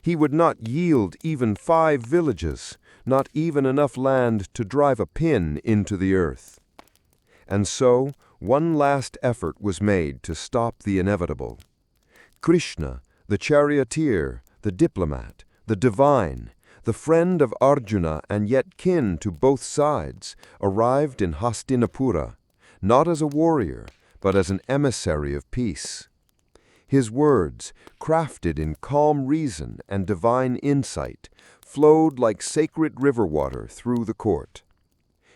He would not yield even 5 villages, not even enough land to drive a pin into the earth. And so, one last effort was made to stop the inevitable. Krishna, the charioteer, the diplomat, the divine, the friend of Arjuna and yet kin to both sides, arrived in Hastinapura, not as a warrior, but as an emissary of peace. His words, crafted in calm reason and divine insight, flowed like sacred river water through the court.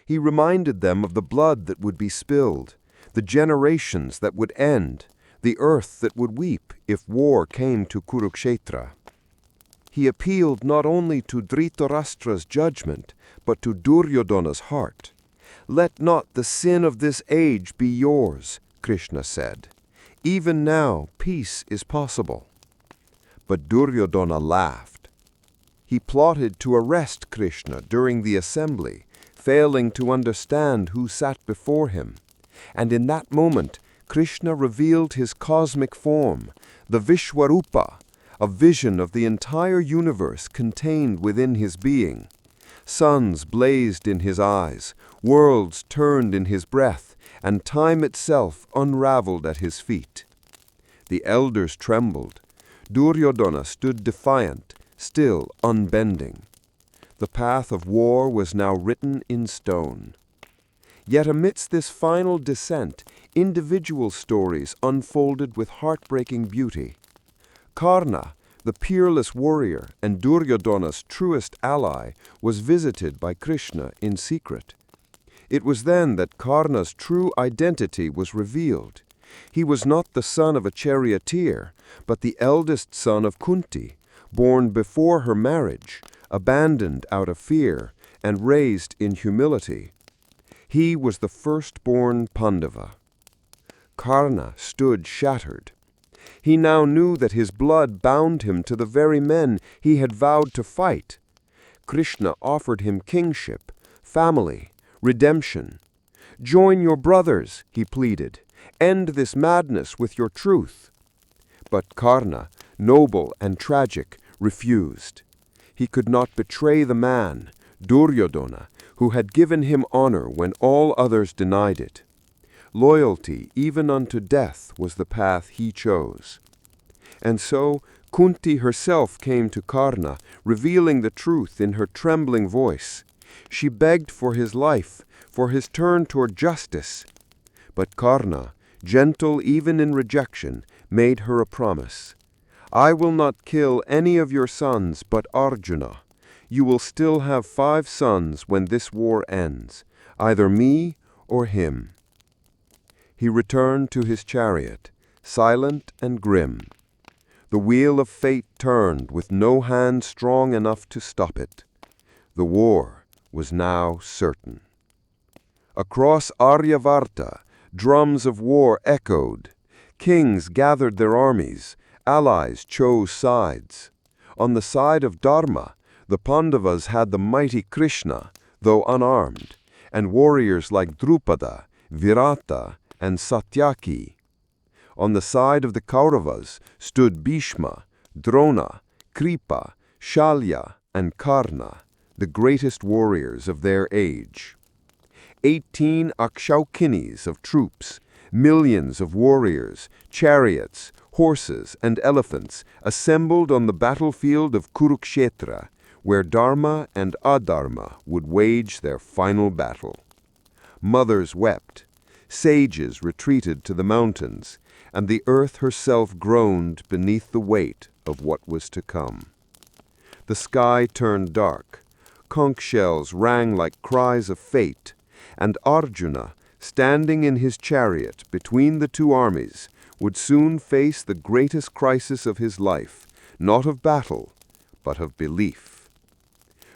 He reminded them of the blood that would be spilled, the generations that would end, the earth that would weep if war came to Kurukshetra. He appealed not only to Dhritarashtra's judgment, but to Duryodhana's heart. "Let not the sin of this age be yours," Krishna said. "Even now peace is possible." But Duryodhana laughed. He plotted to arrest Krishna during the assembly, failing to understand who sat before him. And in that moment, Krishna revealed his cosmic form, the Vishwarupa, a vision of the entire universe contained within his being. Suns blazed in his eyes, worlds turned in his breath, and time itself unraveled at his feet. The elders trembled. Duryodhana stood defiant, still unbending. The path of war was now written in stone. Yet amidst this final descent, individual stories unfolded with heartbreaking beauty. Karna, the peerless warrior and Duryodhana's truest ally, was visited by Krishna in secret. It was then that Karna's true identity was revealed. He was not the son of a charioteer, but the eldest son of Kunti, born before her marriage, abandoned out of fear, and raised in humility. He was the firstborn Pandava. Karna stood shattered. He now knew that his blood bound him to the very men he had vowed to fight. Krishna offered him kingship, family, redemption. "Join your brothers," he pleaded. "End this madness with your truth." But Karna, noble and tragic, refused. He could not betray the man, Duryodhana, who had given him honor when all others denied it. Loyalty, even unto death, was the path he chose. And so Kunti herself came to Karna, revealing the truth in her trembling voice. She begged for his life, for his turn toward justice. But Karna, gentle even in rejection, made her a promise. "I will not kill any of your sons but Arjuna. You will still have 5 sons when this war ends, either me or him." He returned to his chariot, silent and grim. The wheel of fate turned with no hand strong enough to stop it. The war was now certain. Across Aryavarta, drums of war echoed. Kings gathered their armies, allies chose sides. On the side of Dharma, the Pandavas had the mighty Krishna, though unarmed, and warriors like Drupada, Virata, and Satyaki. On the side of the Kauravas stood Bhishma, Drona, Kripa, Shalya, and Karna, the greatest warriors of their age. 18 Akshaukinis of troops, millions of warriors, chariots, horses, and elephants assembled on the battlefield of Kurukshetra, where Dharma and Adharma would wage their final battle. Mothers wept, sages retreated to the mountains, and the earth herself groaned beneath the weight of what was to come. The sky turned dark, conch shells rang like cries of fate, and Arjuna, standing in his chariot between the two armies, would soon face the greatest crisis of his life, not of battle, but of belief.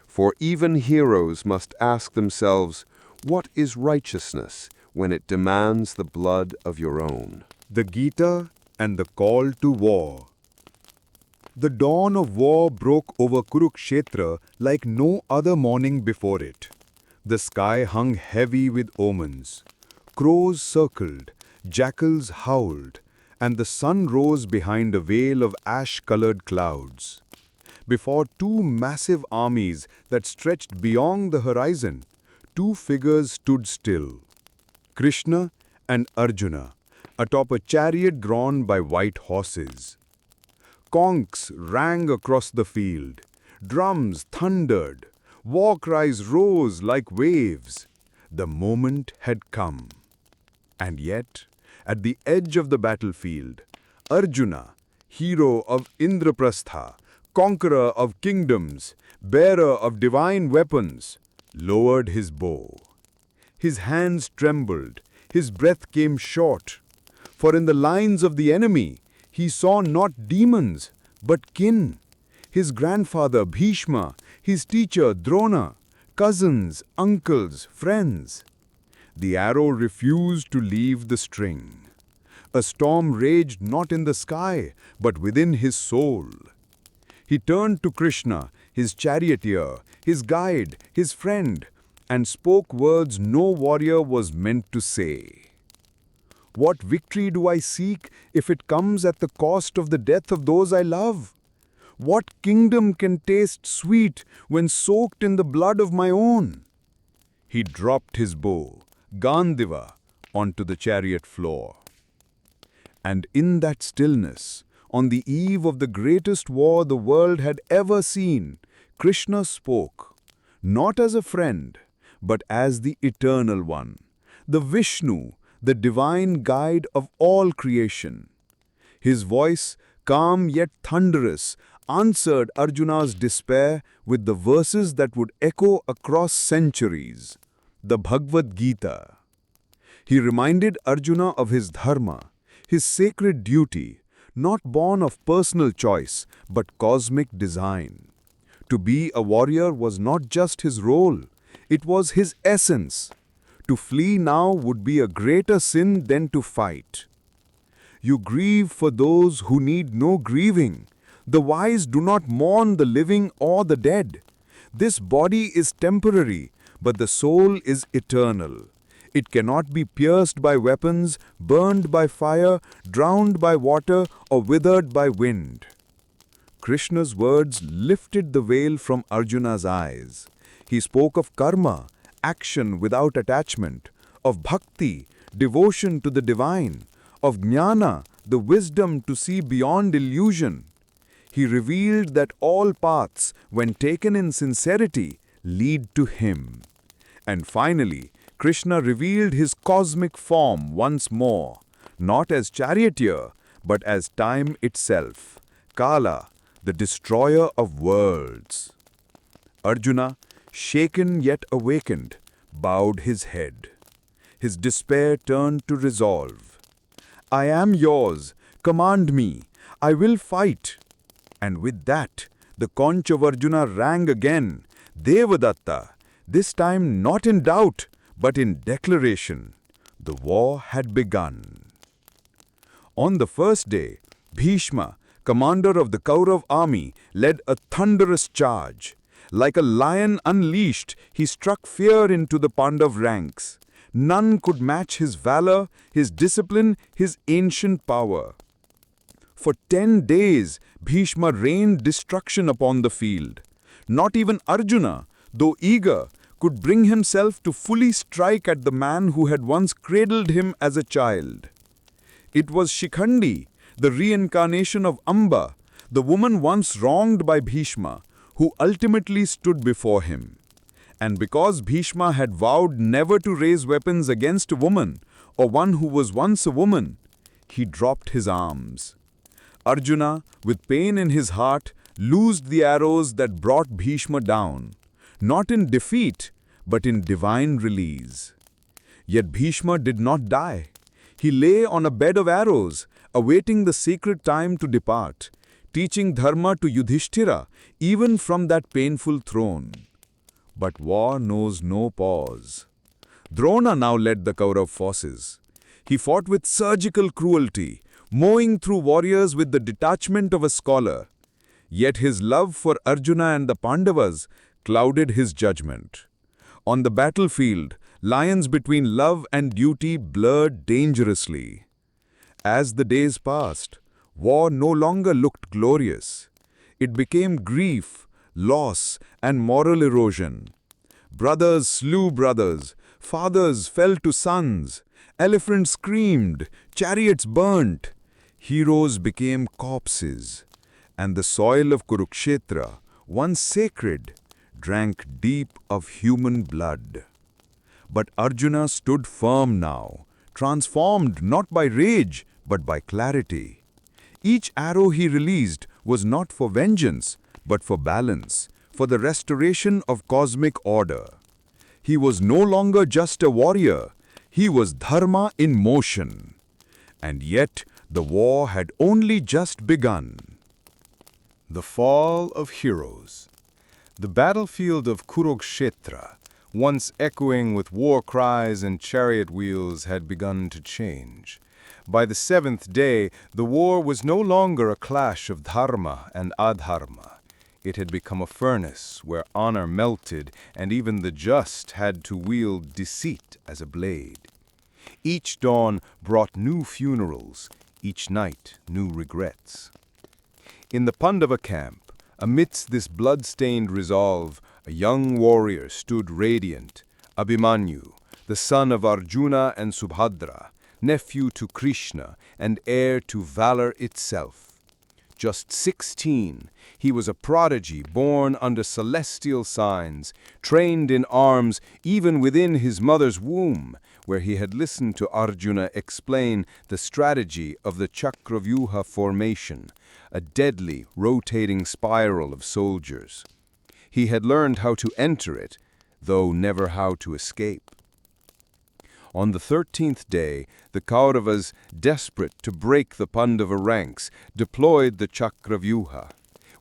For even heroes must ask themselves, what is righteousness when it demands the blood of your own? The Gita and the call to war. The dawn of war broke over Kurukshetra like no other morning before it. The sky hung heavy with omens. Crows circled, jackals howled, and the sun rose behind a veil of ash-colored clouds. Before 2 massive armies that stretched beyond the horizon, 2 figures stood still. Krishna and Arjuna, atop a chariot drawn by white horses. Conchs rang across the field. Drums thundered. War cries rose like waves. The moment had come. And yet, at the edge of the battlefield, Arjuna, hero of Indraprastha, conqueror of kingdoms, bearer of divine weapons, lowered his bow. His hands trembled, his breath came short, for in the lines of the enemy he saw not demons, but kin. his grandfather Bhishma, his teacher Drona, cousins, uncles, friends. The arrow refused to leave the string. A storm raged not in the sky, but within his soul. He turned to Krishna, his charioteer, his guide, his friend, and spoke words no warrior was meant to say. What victory do I seek if it comes at the cost of the death of those I love? What kingdom can taste sweet when soaked in the blood of my own? He dropped his bow, Gandiva, onto the chariot floor. And in that stillness, on the eve of the greatest war the world had ever seen, Krishna spoke, not as a friend, but as the Eternal One, the Vishnu, the divine guide of all creation. His voice, calm yet thunderous, answered Arjuna's despair with the verses that would echo across centuries, the Bhagavad Gita. He reminded Arjuna of his dharma, his sacred duty, not born of personal choice, but cosmic design. To be a warrior was not just his role, it was his essence. To flee now would be a greater sin than to fight. You grieve for those who need no grieving. The wise do not mourn the living or the dead. This body is temporary, but the soul is eternal. It cannot be pierced by weapons, burned by fire, drowned by water, or withered by wind. Krishna's words lifted the veil from Arjuna's eyes. He spoke of karma, action without attachment, of bhakti, devotion to the divine, of jnana, the wisdom to see beyond illusion. He revealed that all paths, when taken in sincerity, lead to him. And finally, Krishna revealed his cosmic form once more, not as charioteer, but as time itself, Kala, the destroyer of worlds. Arjuna, shaken yet awakened, bowed his head. His despair turned to resolve. I am yours, command me, I will fight. And with that, the conch of Arjuna rang again, Devadatta, this time not in doubt, but in declaration. The war had begun. On the first day, Bhishma, commander of the Kaurav army, led a thunderous charge. Like a lion unleashed, he struck fear into the Pandav ranks. None could match his valor, his discipline, his ancient power. For 10 days, Bhishma rained destruction upon the field. Not even Arjuna, though eager, could bring himself to fully strike at the man who had once cradled him as a child. It was Shikhandi, the reincarnation of Amba, the woman once wronged by Bhishma, who ultimately stood before him. And because Bhishma had vowed never to raise weapons against a woman, or one who was once a woman, he dropped his arms. Arjuna, with pain in his heart, loosed the arrows that brought Bhishma down, not in defeat, but in divine release. Yet Bhishma did not die. He lay on a bed of arrows, awaiting the sacred time to depart, teaching dharma to Yudhishthira, even from that painful throne. But war knows no pause. Drona now led the Kaurav forces. He fought with surgical cruelty, mowing through warriors with the detachment of a scholar. Yet his love for Arjuna and the Pandavas clouded his judgment. On the battlefield, lines between love and duty blurred dangerously. As the days passed, war no longer looked glorious. It became grief, loss, and moral erosion. Brothers slew brothers, fathers fell to sons, elephants screamed, chariots burnt, heroes became corpses, and the soil of Kurukshetra, once sacred, drank deep of human blood. But Arjuna stood firm now, transformed not by rage, but by clarity. Each arrow he released was not for vengeance, but for balance, for the restoration of cosmic order. He was no longer just a warrior, he was dharma in motion. And yet the war had only just begun. The fall of heroes. The battlefield of Kurukshetra, once echoing with war cries and chariot wheels, had begun to change. By the seventh day, the war was no longer a clash of dharma and adharma. It had become a furnace where honor melted, and even the just had to wield deceit as a blade. Each dawn brought new funerals, each night new regrets. In the Pandava camp, amidst this blood-stained resolve, a young warrior stood radiant, Abhimanyu, the son of Arjuna and Subhadra, nephew to Krishna and heir to valor itself. Just 16, he was a prodigy born under celestial signs, trained in arms even within his mother's womb, where he had listened to Arjuna explain the strategy of the Chakravyuha formation, a deadly, rotating spiral of soldiers. He had learned how to enter it, though never how to escape. On the 13th day, the Kauravas, desperate to break the Pandava ranks, deployed the Chakravyuha.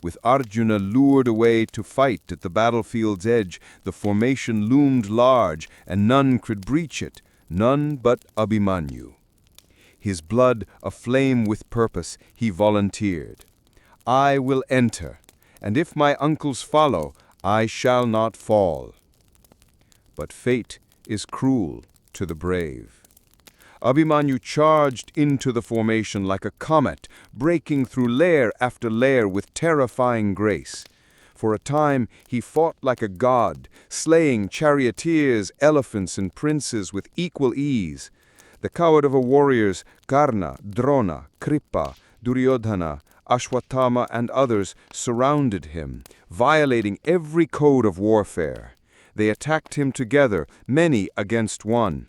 With Arjuna lured away to fight at the battlefield's edge, the formation loomed large, and none could breach it, none but Abhimanyu. His blood aflame with purpose, he volunteered. "I will enter, and if my uncles follow, I shall not fall." But fate is cruel to the brave. Abhimanyu charged into the formation like a comet, breaking through layer after layer with terrifying grace. For a time he fought like a god, slaying charioteers, elephants, and princes with equal ease. The Kaurava warriors, Karna, Drona, Kripa, Duryodhana, Ashwatthama, and others surrounded him, violating every code of warfare. They attacked him together, many against one.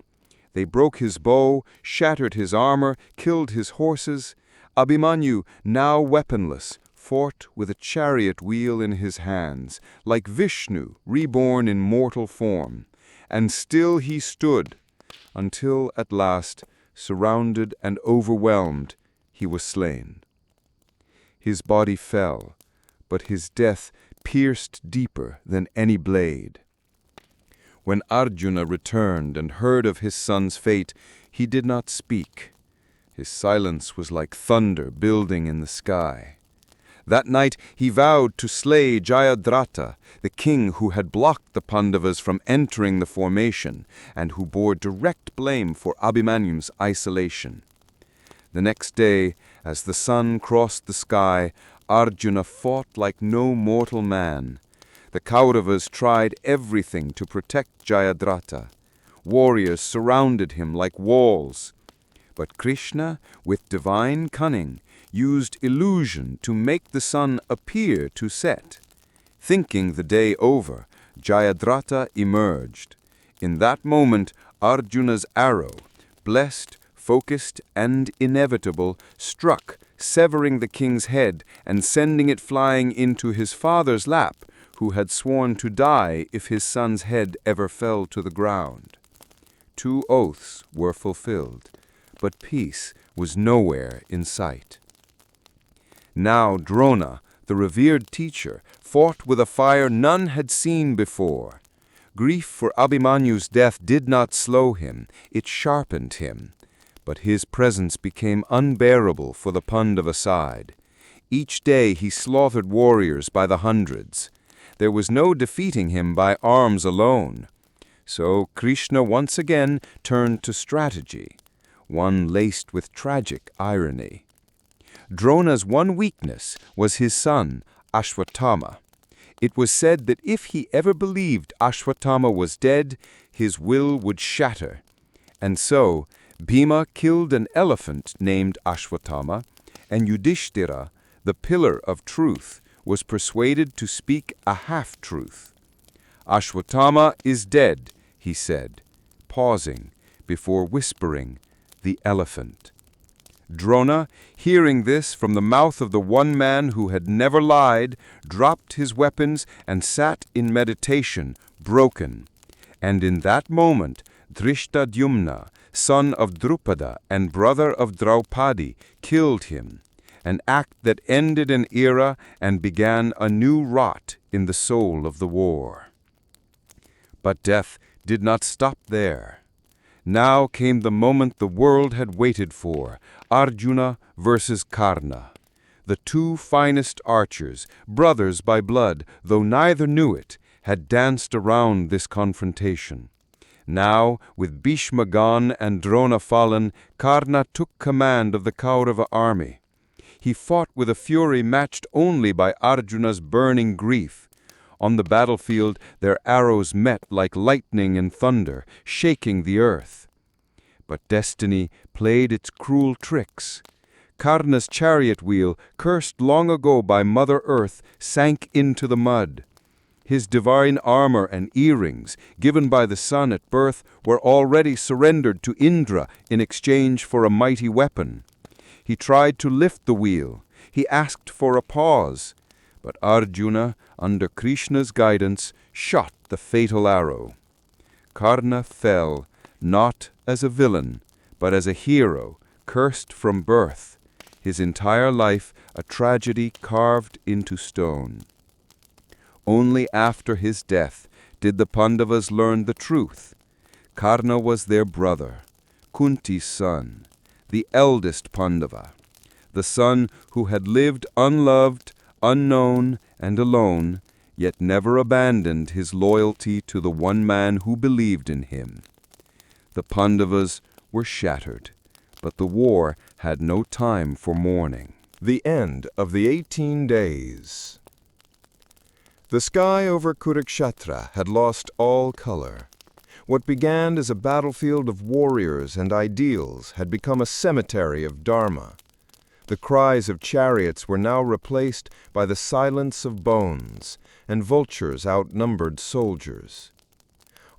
They broke his bow, shattered his armor, killed his horses. Abhimanyu, now weaponless, fought with a chariot wheel in his hands, like Vishnu reborn in mortal form. And still he stood, until at last, surrounded and overwhelmed, he was slain. His body fell, but his death pierced deeper than any blade. When Arjuna returned and heard of his son's fate, he did not speak. His silence was like thunder building in the sky. That night he vowed to slay Jayadratha, the king who had blocked the Pandavas from entering the formation, and who bore direct blame for Abhimanyu's isolation. The next day, as the sun crossed the sky, Arjuna fought like no mortal man. The Kauravas tried everything to protect Jayadratha. Warriors surrounded him like walls. But Krishna, with divine cunning, used illusion to make the sun appear to set. Thinking the day over, Jayadratha emerged. In that moment, Arjuna's arrow, blessed, focused, and inevitable, struck, severing the king's head and sending it flying into his father's lap, who had sworn to die if his son's head ever fell to the ground. 2 oaths were fulfilled, but peace was nowhere in sight. Now Drona, the revered teacher, fought with a fire none had seen before. Grief for Abhimanyu's death did not slow him, it sharpened him. But his presence became unbearable for the Pandava side. Each day he slaughtered warriors by the hundreds. There was no defeating him by arms alone. So Krishna once again turned to strategy, one laced with tragic irony. Drona's one weakness was his son, Ashwatthama. It was said that if he ever believed Ashwatthama was dead, his will would shatter. And so, Bhima killed an elephant named Ashwatthama, and Yudhishthira, the pillar of truth, was persuaded to speak a half-truth. "Ashwatthama is dead," he said, pausing before whispering, "the elephant." Drona, hearing this from the mouth of the one man who had never lied, dropped his weapons and sat in meditation, broken. And in that moment, Drishtadyumna, son of Drupada and brother of Draupadi, killed him. an act that ended an era and began a new rot in the soul of the war. But death did not stop there. Now came the moment the world had waited for, Arjuna versus Karna. The two finest archers, brothers by blood, though neither knew it, had danced around this confrontation. Now, with Bhishma gone and Drona fallen, Karna took command of the Kaurava army. He fought with a fury matched only by Arjuna's burning grief. On the battlefield, their arrows met like lightning and thunder, shaking the earth. But destiny played its cruel tricks. Karna's chariot wheel, cursed long ago by Mother Earth, sank into the mud. His divine armor and earrings, given by the sun at birth, were already surrendered to Indra in exchange for a mighty weapon. He tried to lift the wheel. He asked for a pause. But Arjuna, under Krishna's guidance, shot the fatal arrow. Karna fell, not as a villain, but as a hero, cursed from birth, his entire life a tragedy carved into stone. Only after his death did the Pandavas learn the truth. Karna was their brother, Kunti's son, the eldest Pandava, the son who had lived unloved, unknown, and alone, yet never abandoned his loyalty to the one man who believed in him. The Pandavas were shattered, but the war had no time for mourning. The end of the 18 days. The sky over Kurukshetra had lost all color. What began as a battlefield of warriors and ideals had become a cemetery of dharma. The cries of chariots were now replaced by the silence of bones, and vultures outnumbered soldiers.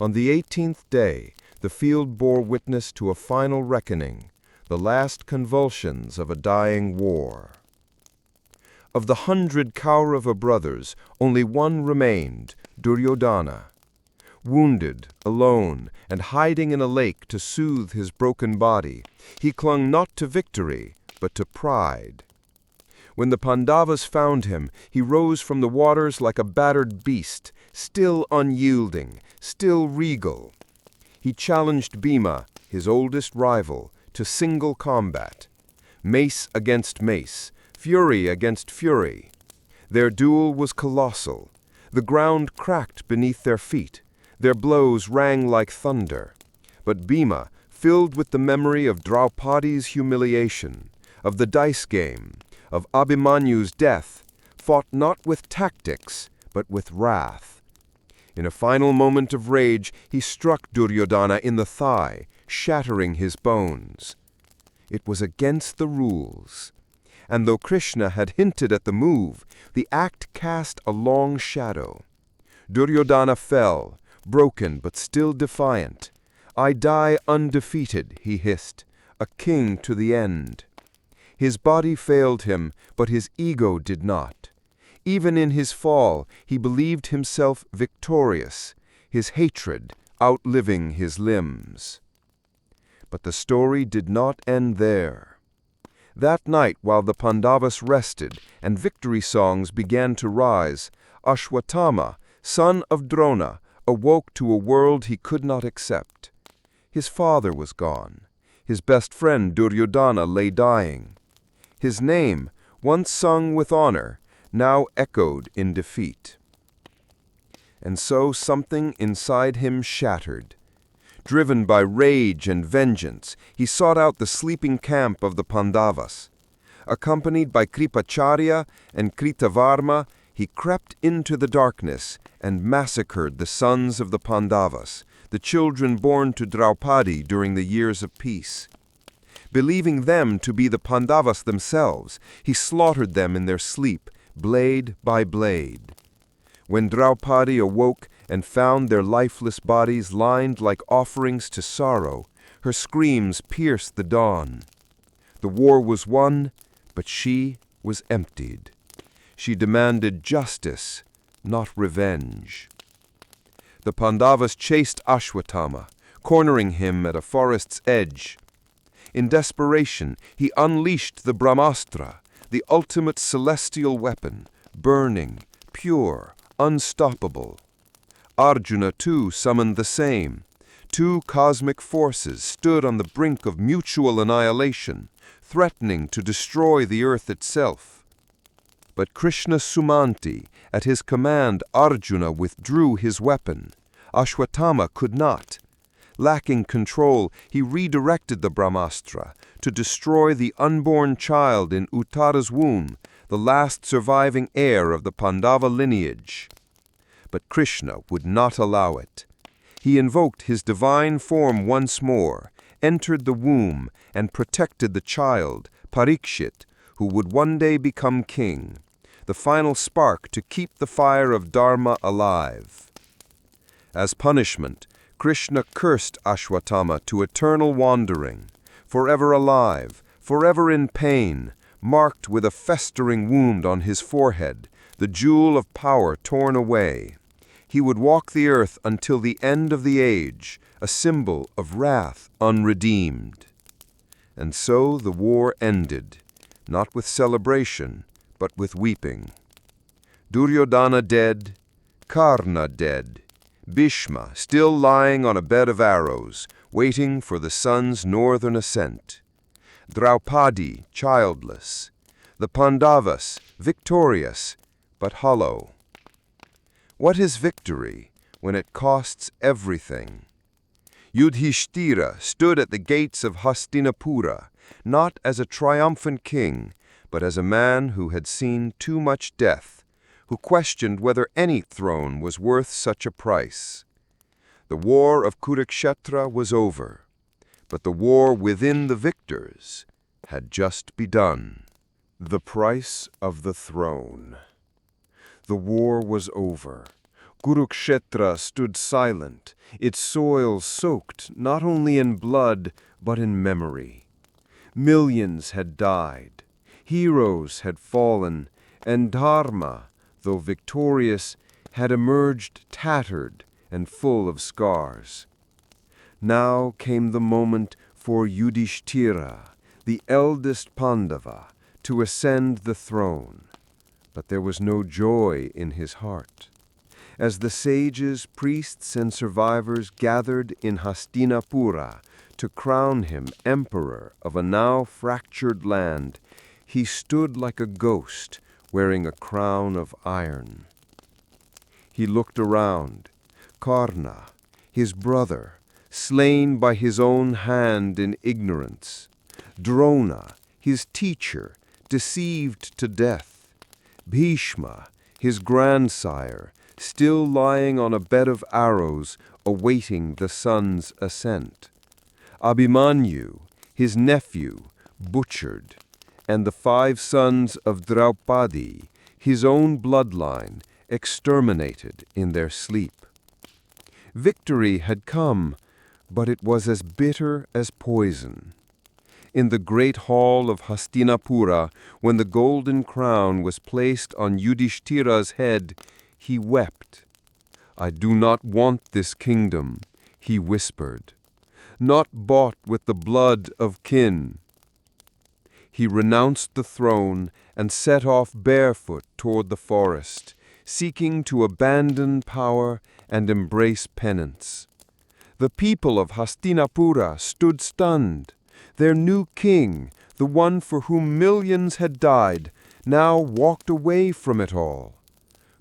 On the 18th day, the field bore witness to a final reckoning, the last convulsions of a dying war. Of the 100 Kaurava brothers, only one remained, Duryodhana. Wounded, alone, and hiding in a lake to soothe his broken body, he clung not to victory, but to pride. When the Pandavas found him, he rose from the waters like a battered beast, still unyielding, still regal. He challenged Bhima, his oldest rival, to single combat. Mace against mace, fury against fury. Their duel was colossal. The ground cracked beneath their feet. Their blows rang like thunder. But Bhima, filled with the memory of Draupadi's humiliation, of the dice game, of Abhimanyu's death, fought not with tactics, but with wrath. In a final moment of rage, he struck Duryodhana in the thigh, shattering his bones. It was against the rules. And though Krishna had hinted at the move, the act cast a long shadow. Duryodhana fell, broken but still defiant. "I die undefeated," he hissed, "a king to the end." His body failed him, but his ego did not. Even in his fall, he believed himself victorious, his hatred outliving his limbs. But the story did not end there. That night, while the Pandavas rested and victory songs began to rise, Ashwatthama, son of Drona, awoke to a world he could not accept. His father was gone. His best friend Duryodhana lay dying. His name, once sung with honor, now echoed in defeat. And so something inside him shattered. Driven by rage and vengeance, he sought out the sleeping camp of the Pandavas. Accompanied by Kripacharya and Kritavarma, he crept into the darkness and massacred the sons of the Pandavas, the children born to Draupadi during the years of peace. Believing them to be the Pandavas themselves, he slaughtered them in their sleep, blade by blade. When Draupadi awoke and found their lifeless bodies lined like offerings to sorrow, her screams pierced the dawn. The war was won, but she was emptied. She demanded justice, not revenge. The Pandavas chased Ashwatthama, cornering him at a forest's edge. In desperation, he unleashed the Brahmastra, the ultimate celestial weapon, burning, pure, unstoppable. Arjuna too summoned the same. Two cosmic forces stood on the brink of mutual annihilation, threatening to destroy the earth itself. But Krishna Sumanti, at his command Arjuna withdrew his weapon. Ashwatthama could not. Lacking control, he redirected the Brahmastra to destroy the unborn child in Uttara's womb, the last surviving heir of the Pandava lineage. But Krishna would not allow it. He invoked his divine form once more, entered the womb, and protected the child, Parikshit, who would one day become king, the final spark to keep the fire of Dharma alive. As punishment, Krishna cursed Ashwatthama to eternal wandering, forever alive, forever in pain, marked with a festering wound on his forehead, the jewel of power torn away. He would walk the earth until the end of the age, a symbol of wrath unredeemed. And so the war ended, not with celebration, but with weeping. Duryodhana dead, Karna dead, Bhishma still lying on a bed of arrows, waiting for the sun's northern ascent. Draupadi childless, the Pandavas victorious, but hollow. What is victory when it costs everything? Yudhishthira stood at the gates of Hastinapura, not as a triumphant king, but as a man who had seen too much death, who questioned whether any throne was worth such a price. The war of Kurukshetra was over, but the war within the victors had just begun. The price of the throne. The war was over. Kurukshetra stood silent, its soil soaked not only in blood, but in memory. Millions had died, heroes had fallen, and Dharma, though victorious, had emerged tattered and full of scars. Now came the moment for Yudhishthira, the eldest Pandava, to ascend the throne. But there was no joy in his heart. As the sages, priests, and survivors gathered in Hastinapura to crown him emperor of a now fractured land, he stood like a ghost, wearing a crown of iron. He looked around. Karna, his brother, slain by his own hand in ignorance. Drona, his teacher, deceived to death. Bhishma, his grandsire, still lying on a bed of arrows, awaiting the sun's ascent. Abhimanyu, his nephew, butchered, and the 5 sons of Draupadi, his own bloodline, exterminated in their sleep. Victory had come, but it was as bitter as poison. In the great hall of Hastinapura, when the golden crown was placed on Yudhishthira's head, he wept. "I do not want this kingdom," he whispered, "not bought with the blood of kin." He renounced the throne and set off barefoot toward the forest, seeking to abandon power and embrace penance. The people of Hastinapura stood stunned. Their new king, the one for whom millions had died, now walked away from it all.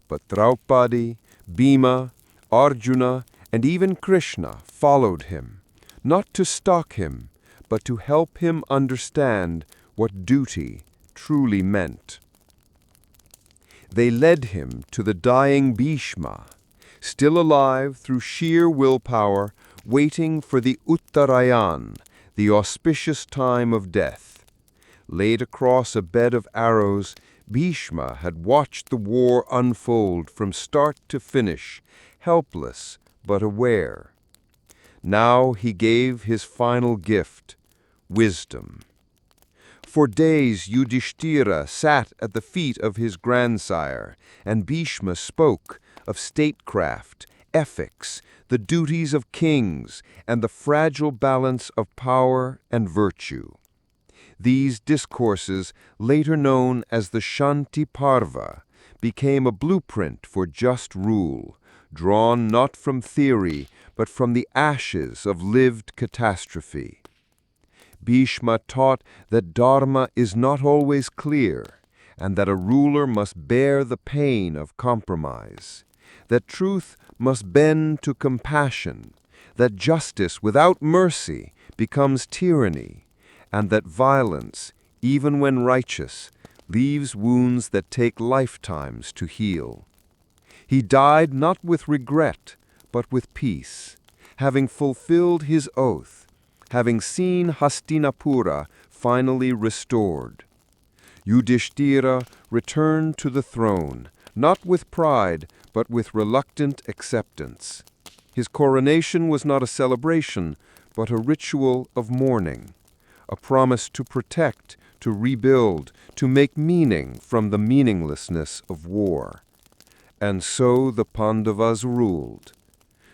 But Draupadi, Bhima, Arjuna, and even Krishna followed him, not to stalk him, but to help him understand what duty truly meant. They led him to the dying Bhishma, still alive through sheer willpower, waiting for the Uttarayan, the auspicious time of death. Laid across a bed of arrows, Bhishma had watched the war unfold from start to finish, helpless but aware. Now he gave his final gift, wisdom. For days Yudhishthira sat at the feet of his grandsire, and Bhishma spoke of statecraft, ethics, the duties of kings, and the fragile balance of power and virtue. These discourses, later known as the Shanti Parva, became a blueprint for just rule, drawn not from theory, but from the ashes of lived catastrophe. Bhishma taught that dharma is not always clear, and that a ruler must bear the pain of compromise, that truth must bend to compassion, that justice without mercy becomes tyranny, and that violence, even when righteous, leaves wounds that take lifetimes to heal. He died not with regret, but with peace, having fulfilled his oath, having seen Hastinapura finally restored. Yudhishthira returned to the throne, not with pride, but with reluctant acceptance. His coronation was not a celebration, but a ritual of mourning, a promise to protect, to rebuild, to make meaning from the meaninglessness of war. And so the Pandavas ruled.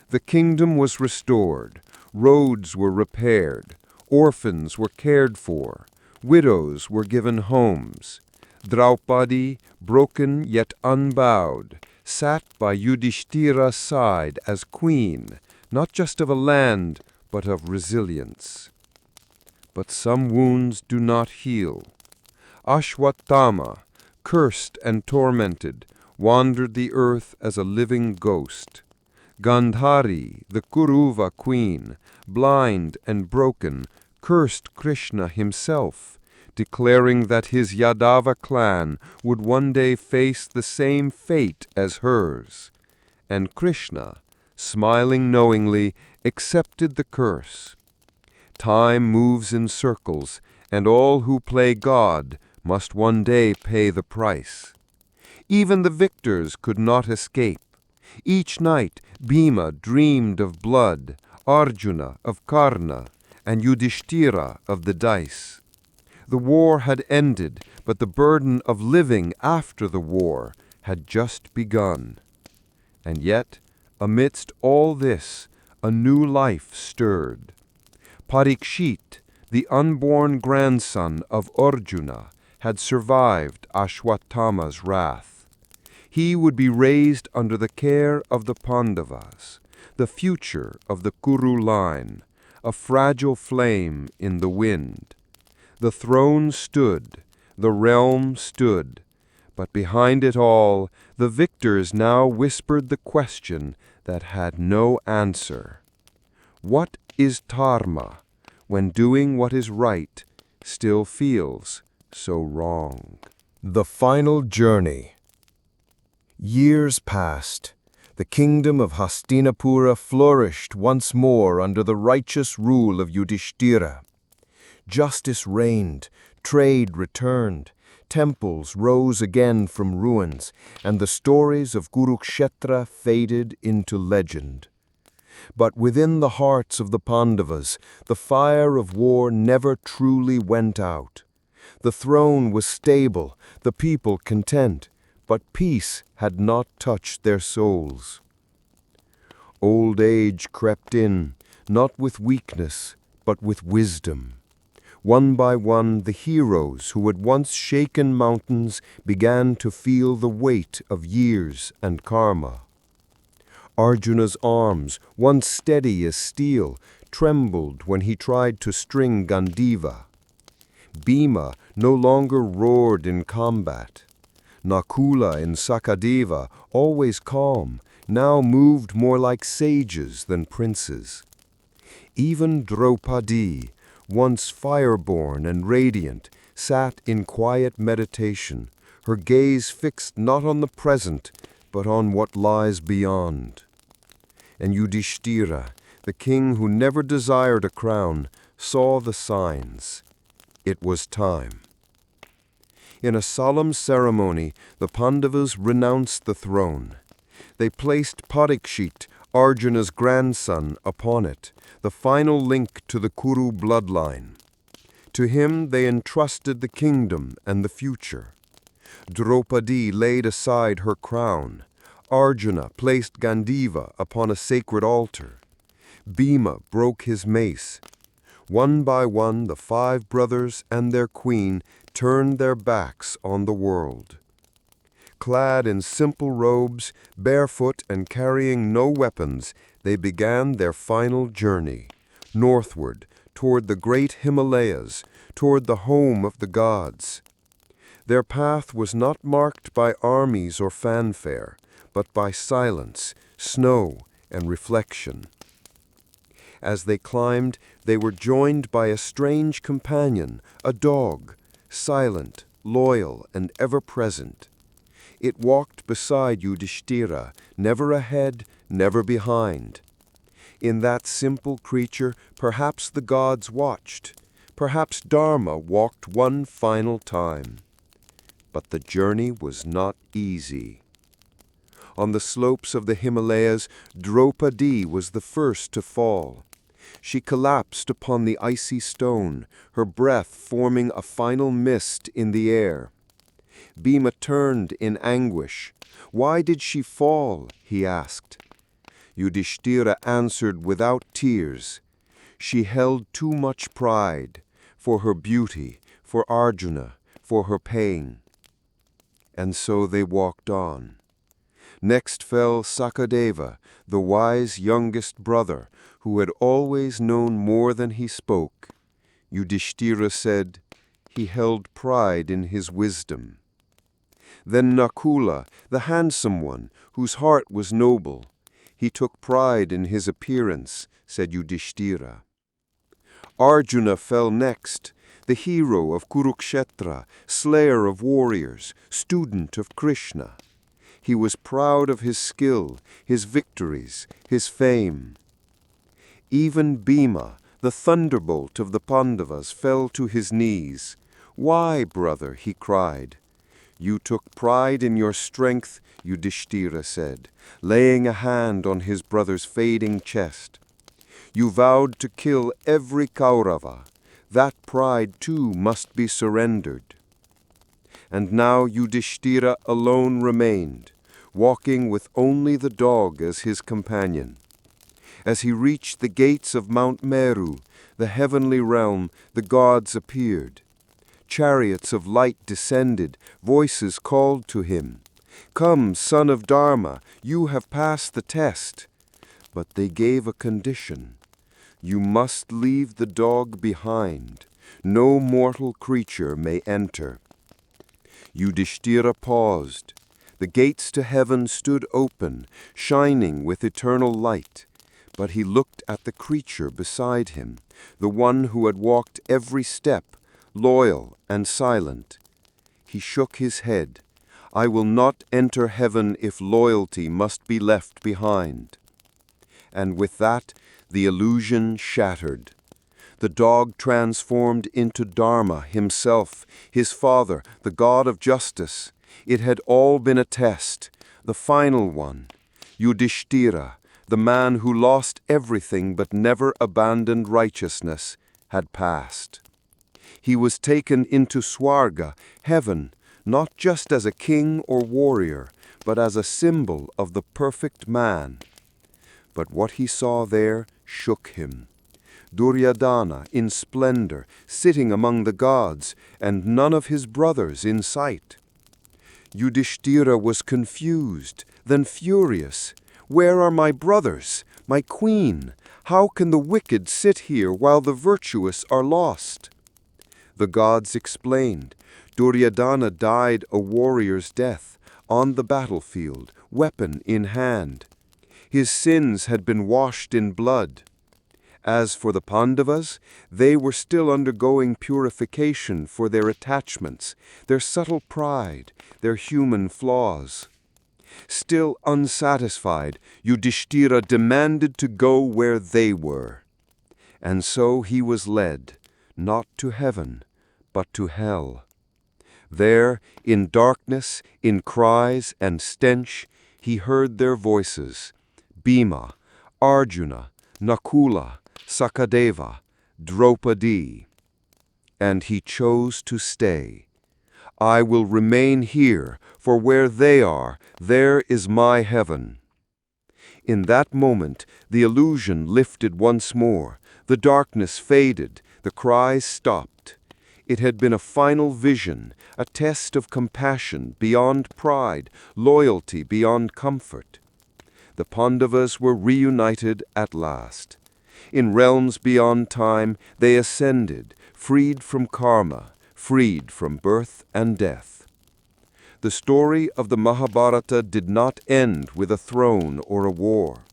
The kingdom was restored, roads were repaired, orphans were cared for, widows were given homes. Draupadi, broken yet unbowed, sat by Yudhishthira's side as queen, not just of a land, but of resilience. But some wounds do not heal. Ashwatthama, cursed and tormented, wandered the earth as a living ghost. Gandhari, the Kuruva queen, blind and broken, cursed Krishna himself, declaring that his Yadava clan would one day face the same fate as hers. And Krishna, smiling knowingly, accepted the curse. Time moves in circles, and all who play God must one day pay the price. Even the victors could not escape. Each night Bhima dreamed of blood, Arjuna of Karna, and Yudhishthira of the dice. The war had ended, but the burden of living after the war had just begun. And yet, amidst all this, a new life stirred. Parikshit, the unborn grandson of Arjuna, had survived Ashwatthama's wrath. He would be raised under the care of the Pandavas, the future of the Kuru line, a fragile flame in the wind. The throne stood, the realm stood, but behind it all, the victors now whispered the question that had no answer. What is dharma, when doing what is right still feels so wrong? The final journey. Years passed. The kingdom of Hastinapura flourished once more under the righteous rule of Yudhishthira. Justice reigned, trade returned, temples rose again from ruins, and the stories of Kurukshetra faded into legend. But within the hearts of the Pandavas, the fire of war never truly went out. The throne was stable, the people content, but peace had not touched their souls. Old age crept in, not with weakness, but with wisdom. One by one, the heroes who had once shaken mountains began to feel the weight of years and karma. Arjuna's arms, once steady as steel, trembled when he tried to string Gandiva. Bhima no longer roared in combat. Nakula and Sakadeva, always calm, now moved more like sages than princes. Even Draupadi, once fire-born and radiant, sat in quiet meditation, her gaze fixed not on the present, but on what lies beyond. And Yudhishthira, the king who never desired a crown, saw the signs. It was time. In a solemn ceremony, the Pandavas renounced the throne. They placed Parikshit, Arjuna's grandson, upon it, the final link to the Kuru bloodline. To him they entrusted the kingdom and the future. Draupadi laid aside her crown. Arjuna placed Gandiva upon a sacred altar. Bhima broke his mace. One by one, the 5 brothers and their queen turned their backs on the world. Clad in simple robes, barefoot and carrying no weapons, they began their final journey, northward, toward the great Himalayas, toward the home of the gods. Their path was not marked by armies or fanfare, but by silence, snow, and reflection. As they climbed, they were joined by a strange companion, a dog, silent, loyal, and ever-present. It walked beside Yudhishthira, never ahead, never behind. In that simple creature, perhaps the gods watched. Perhaps Dharma walked one final time. But the journey was not easy. On the slopes of the Himalayas, Draupadi was the first to fall. She collapsed upon the icy stone, her breath forming a final mist in the air. Bhima turned in anguish. "Why did she fall?" he asked. Yudhishthira answered without tears. "She held too much pride, for her beauty, for Arjuna, for her pain." And so they walked on. Next fell Sakadeva, the wise youngest brother, who had always known more than he spoke. Yudhishthira said, "He held pride in his wisdom." Then Nakula, the handsome one, whose heart was noble. "He took pride in his appearance," said Yudhishthira. Arjuna fell next, the hero of Kurukshetra, slayer of warriors, student of Krishna. He was proud of his skill, his victories, his fame. Even Bhima, the thunderbolt of the Pandavas, fell to his knees. "Why, brother?" he cried. "You took pride in your strength," Yudhishthira said, laying a hand on his brother's fading chest. "You vowed to kill every Kaurava. That pride too must be surrendered." And now Yudhishthira alone remained, walking with only the dog as his companion. As he reached the gates of Mount Meru, the heavenly realm, the gods appeared. Chariots of light descended, voices called to him. "Come, son of Dharma, you have passed the test." But they gave a condition. "You must leave the dog behind. No mortal creature may enter." Yudhishthira paused. The gates to heaven stood open, shining with eternal light. But he looked at the creature beside him, the one who had walked every step, loyal and silent. He shook his head. "I will not enter heaven if loyalty must be left behind." And with that, the illusion shattered. The dog transformed into Dharma himself, his father, the god of justice. It had all been a test, the final one. Yudhishthira, the man who lost everything but never abandoned righteousness, had passed. He was taken into Swarga, heaven, not just as a king or warrior, but as a symbol of the perfect man. But what he saw there shook him. Duryodhana in splendor, sitting among the gods, and none of his brothers in sight. Yudhishthira was confused, then furious. "Where are my brothers, my queen? How can the wicked sit here while the virtuous are lost?" The gods explained. Duryodhana died a warrior's death, on the battlefield, weapon in hand. His sins had been washed in blood. As for the Pandavas, they were still undergoing purification for their attachments, their subtle pride, their human flaws. Still unsatisfied, Yudhishthira demanded to go where they were. And so he was led, not to heaven, but to hell. There, in darkness, in cries and stench, he heard their voices, Bhima, Arjuna, Nakula, Sakadeva, Draupadi. And he chose to stay. "I will remain here, for where they are, there is my heaven." In that moment, the illusion lifted once more. The darkness faded, the cries stopped. It had been a final vision, a test of compassion beyond pride, loyalty beyond comfort. The Pandavas were reunited at last. In realms beyond time, they ascended, freed from karma, freed from birth and death. The story of the Mahabharata did not end with a throne or a war.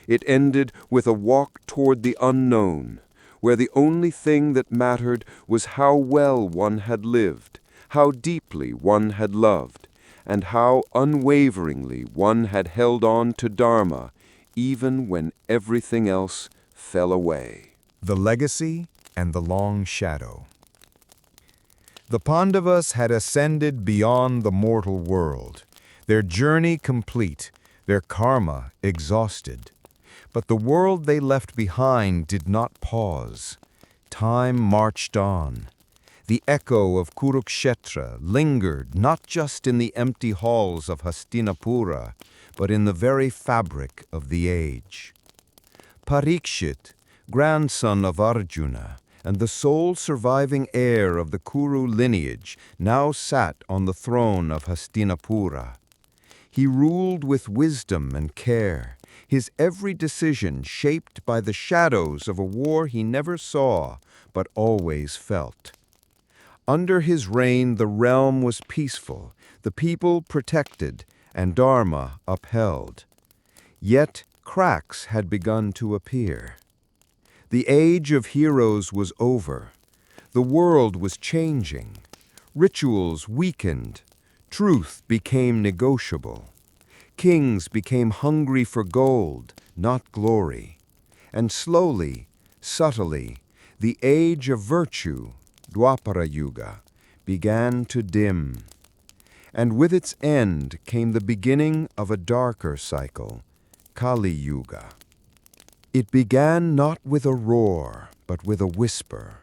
It ended with a walk toward the unknown, where the only thing that mattered was how well one had lived, how deeply one had loved, and how unwaveringly one had held on to Dharma, even when everything else fell away. The legacy and the long shadow. The Pandavas had ascended beyond the mortal world, their journey complete, their karma exhausted. But the world they left behind did not pause. Time marched on. The echo of Kurukshetra lingered not just in the empty halls of Hastinapura, but in the very fabric of the age. Parikshit, grandson of Arjuna, and the sole surviving heir of the Kuru lineage, now sat on the throne of Hastinapura. He ruled with wisdom and care, his every decision shaped by the shadows of a war he never saw, but always felt. Under his reign the realm was peaceful, the people protected, and Dharma upheld. Yet cracks had begun to appear. The age of heroes was over. The world was changing. Rituals weakened. Truth became negotiable. Kings became hungry for gold, not glory. And slowly, subtly, the age of virtue, Dwapara Yuga, began to dim. And with its end came the beginning of a darker cycle, Kali Yuga. It began not with a roar, but with a whisper,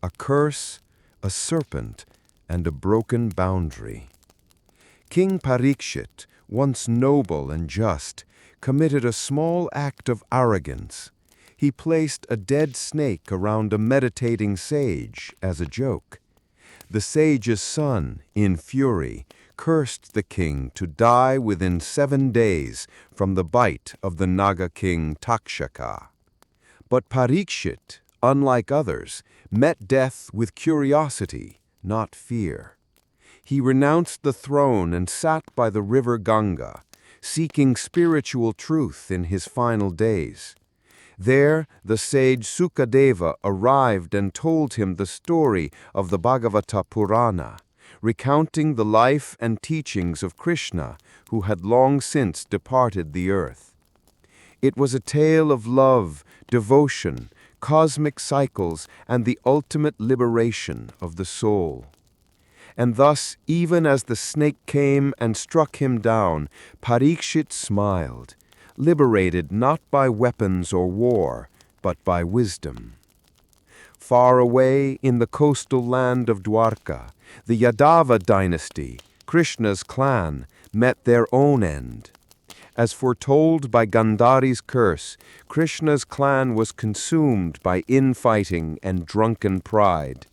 a curse, a serpent, and a broken boundary. King Parikshit, once noble and just, committed a small act of arrogance. He placed a dead snake around a meditating sage as a joke. The sage's son, in fury, cursed the king to die within 7 days from the bite of the Naga king Takshaka. But Parikshit, unlike others, met death with curiosity, not fear. He renounced the throne and sat by the river Ganga, seeking spiritual truth in his final days. There, the sage Sukadeva arrived and told him the story of the Bhagavata Purana, recounting the life and teachings of Krishna, who had long since departed the earth. It was a tale of love, devotion, cosmic cycles, and the ultimate liberation of the soul. And thus, even as the snake came and struck him down, Parikshit smiled, liberated not by weapons or war, but by wisdom. Far away in the coastal land of Dwarka, the Yadava dynasty, Krishna's clan, met their own end. As foretold by Gandhari's curse, Krishna's clan was consumed by infighting and drunken pride.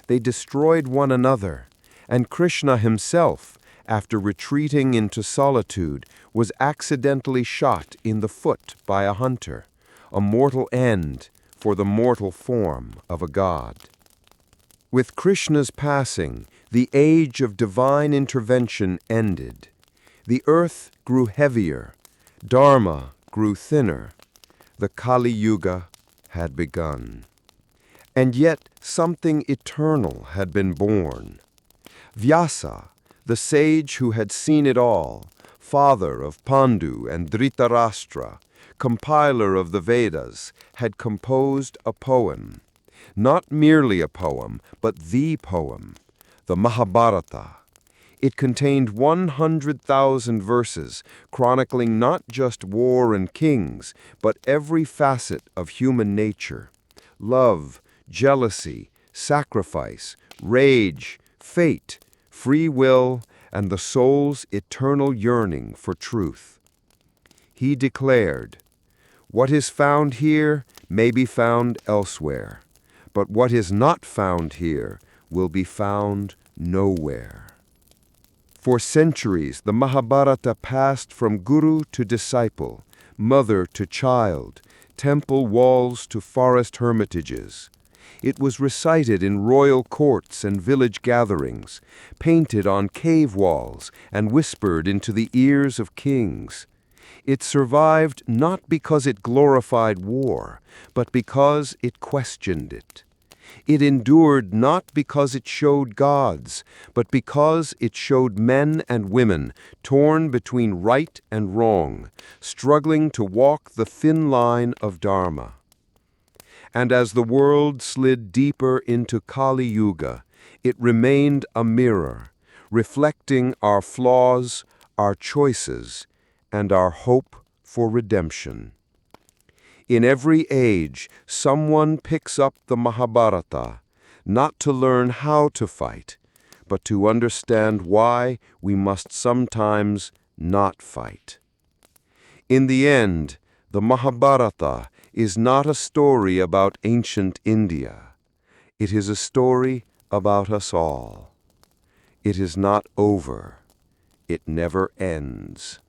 They destroyed one another, and Krishna himself, after retreating into solitude, was accidentally shot in the foot by a hunter, a mortal end for the mortal form of a god. With Krishna's passing, the age of divine intervention ended. The earth grew heavier, Dharma grew thinner. The Kali Yuga had begun. And yet something eternal had been born. Vyasa, the sage who had seen it all, father of Pandu and Dhritarashtra, compiler of the Vedas, had composed a poem. Not merely a poem, but the poem, the Mahabharata. It contained 100,000 verses, chronicling not just war and kings, but every facet of human nature. Love, jealousy, sacrifice, rage, fate, free will, and the soul's eternal yearning for truth. He declared, What is found here may be found elsewhere, but what is not found here will be found nowhere. For centuries, the Mahabharata passed from guru to disciple, mother to child, temple walls to forest hermitages. It was recited in royal courts and village gatherings, painted on cave walls, and whispered into the ears of kings. It survived not because it glorified war, but because it questioned it. It endured not because it showed gods, but because it showed men and women torn between right and wrong, struggling to walk the thin line of Dharma. And as the world slid deeper into Kali Yuga, it remained a mirror, reflecting our flaws, our choices, and our hope for redemption. In every age, someone picks up the Mahabharata, not to learn how to fight, but to understand why we must sometimes not fight. In the end, the Mahabharata is not a story about ancient India. It is a story about us all. It is not over. It never ends.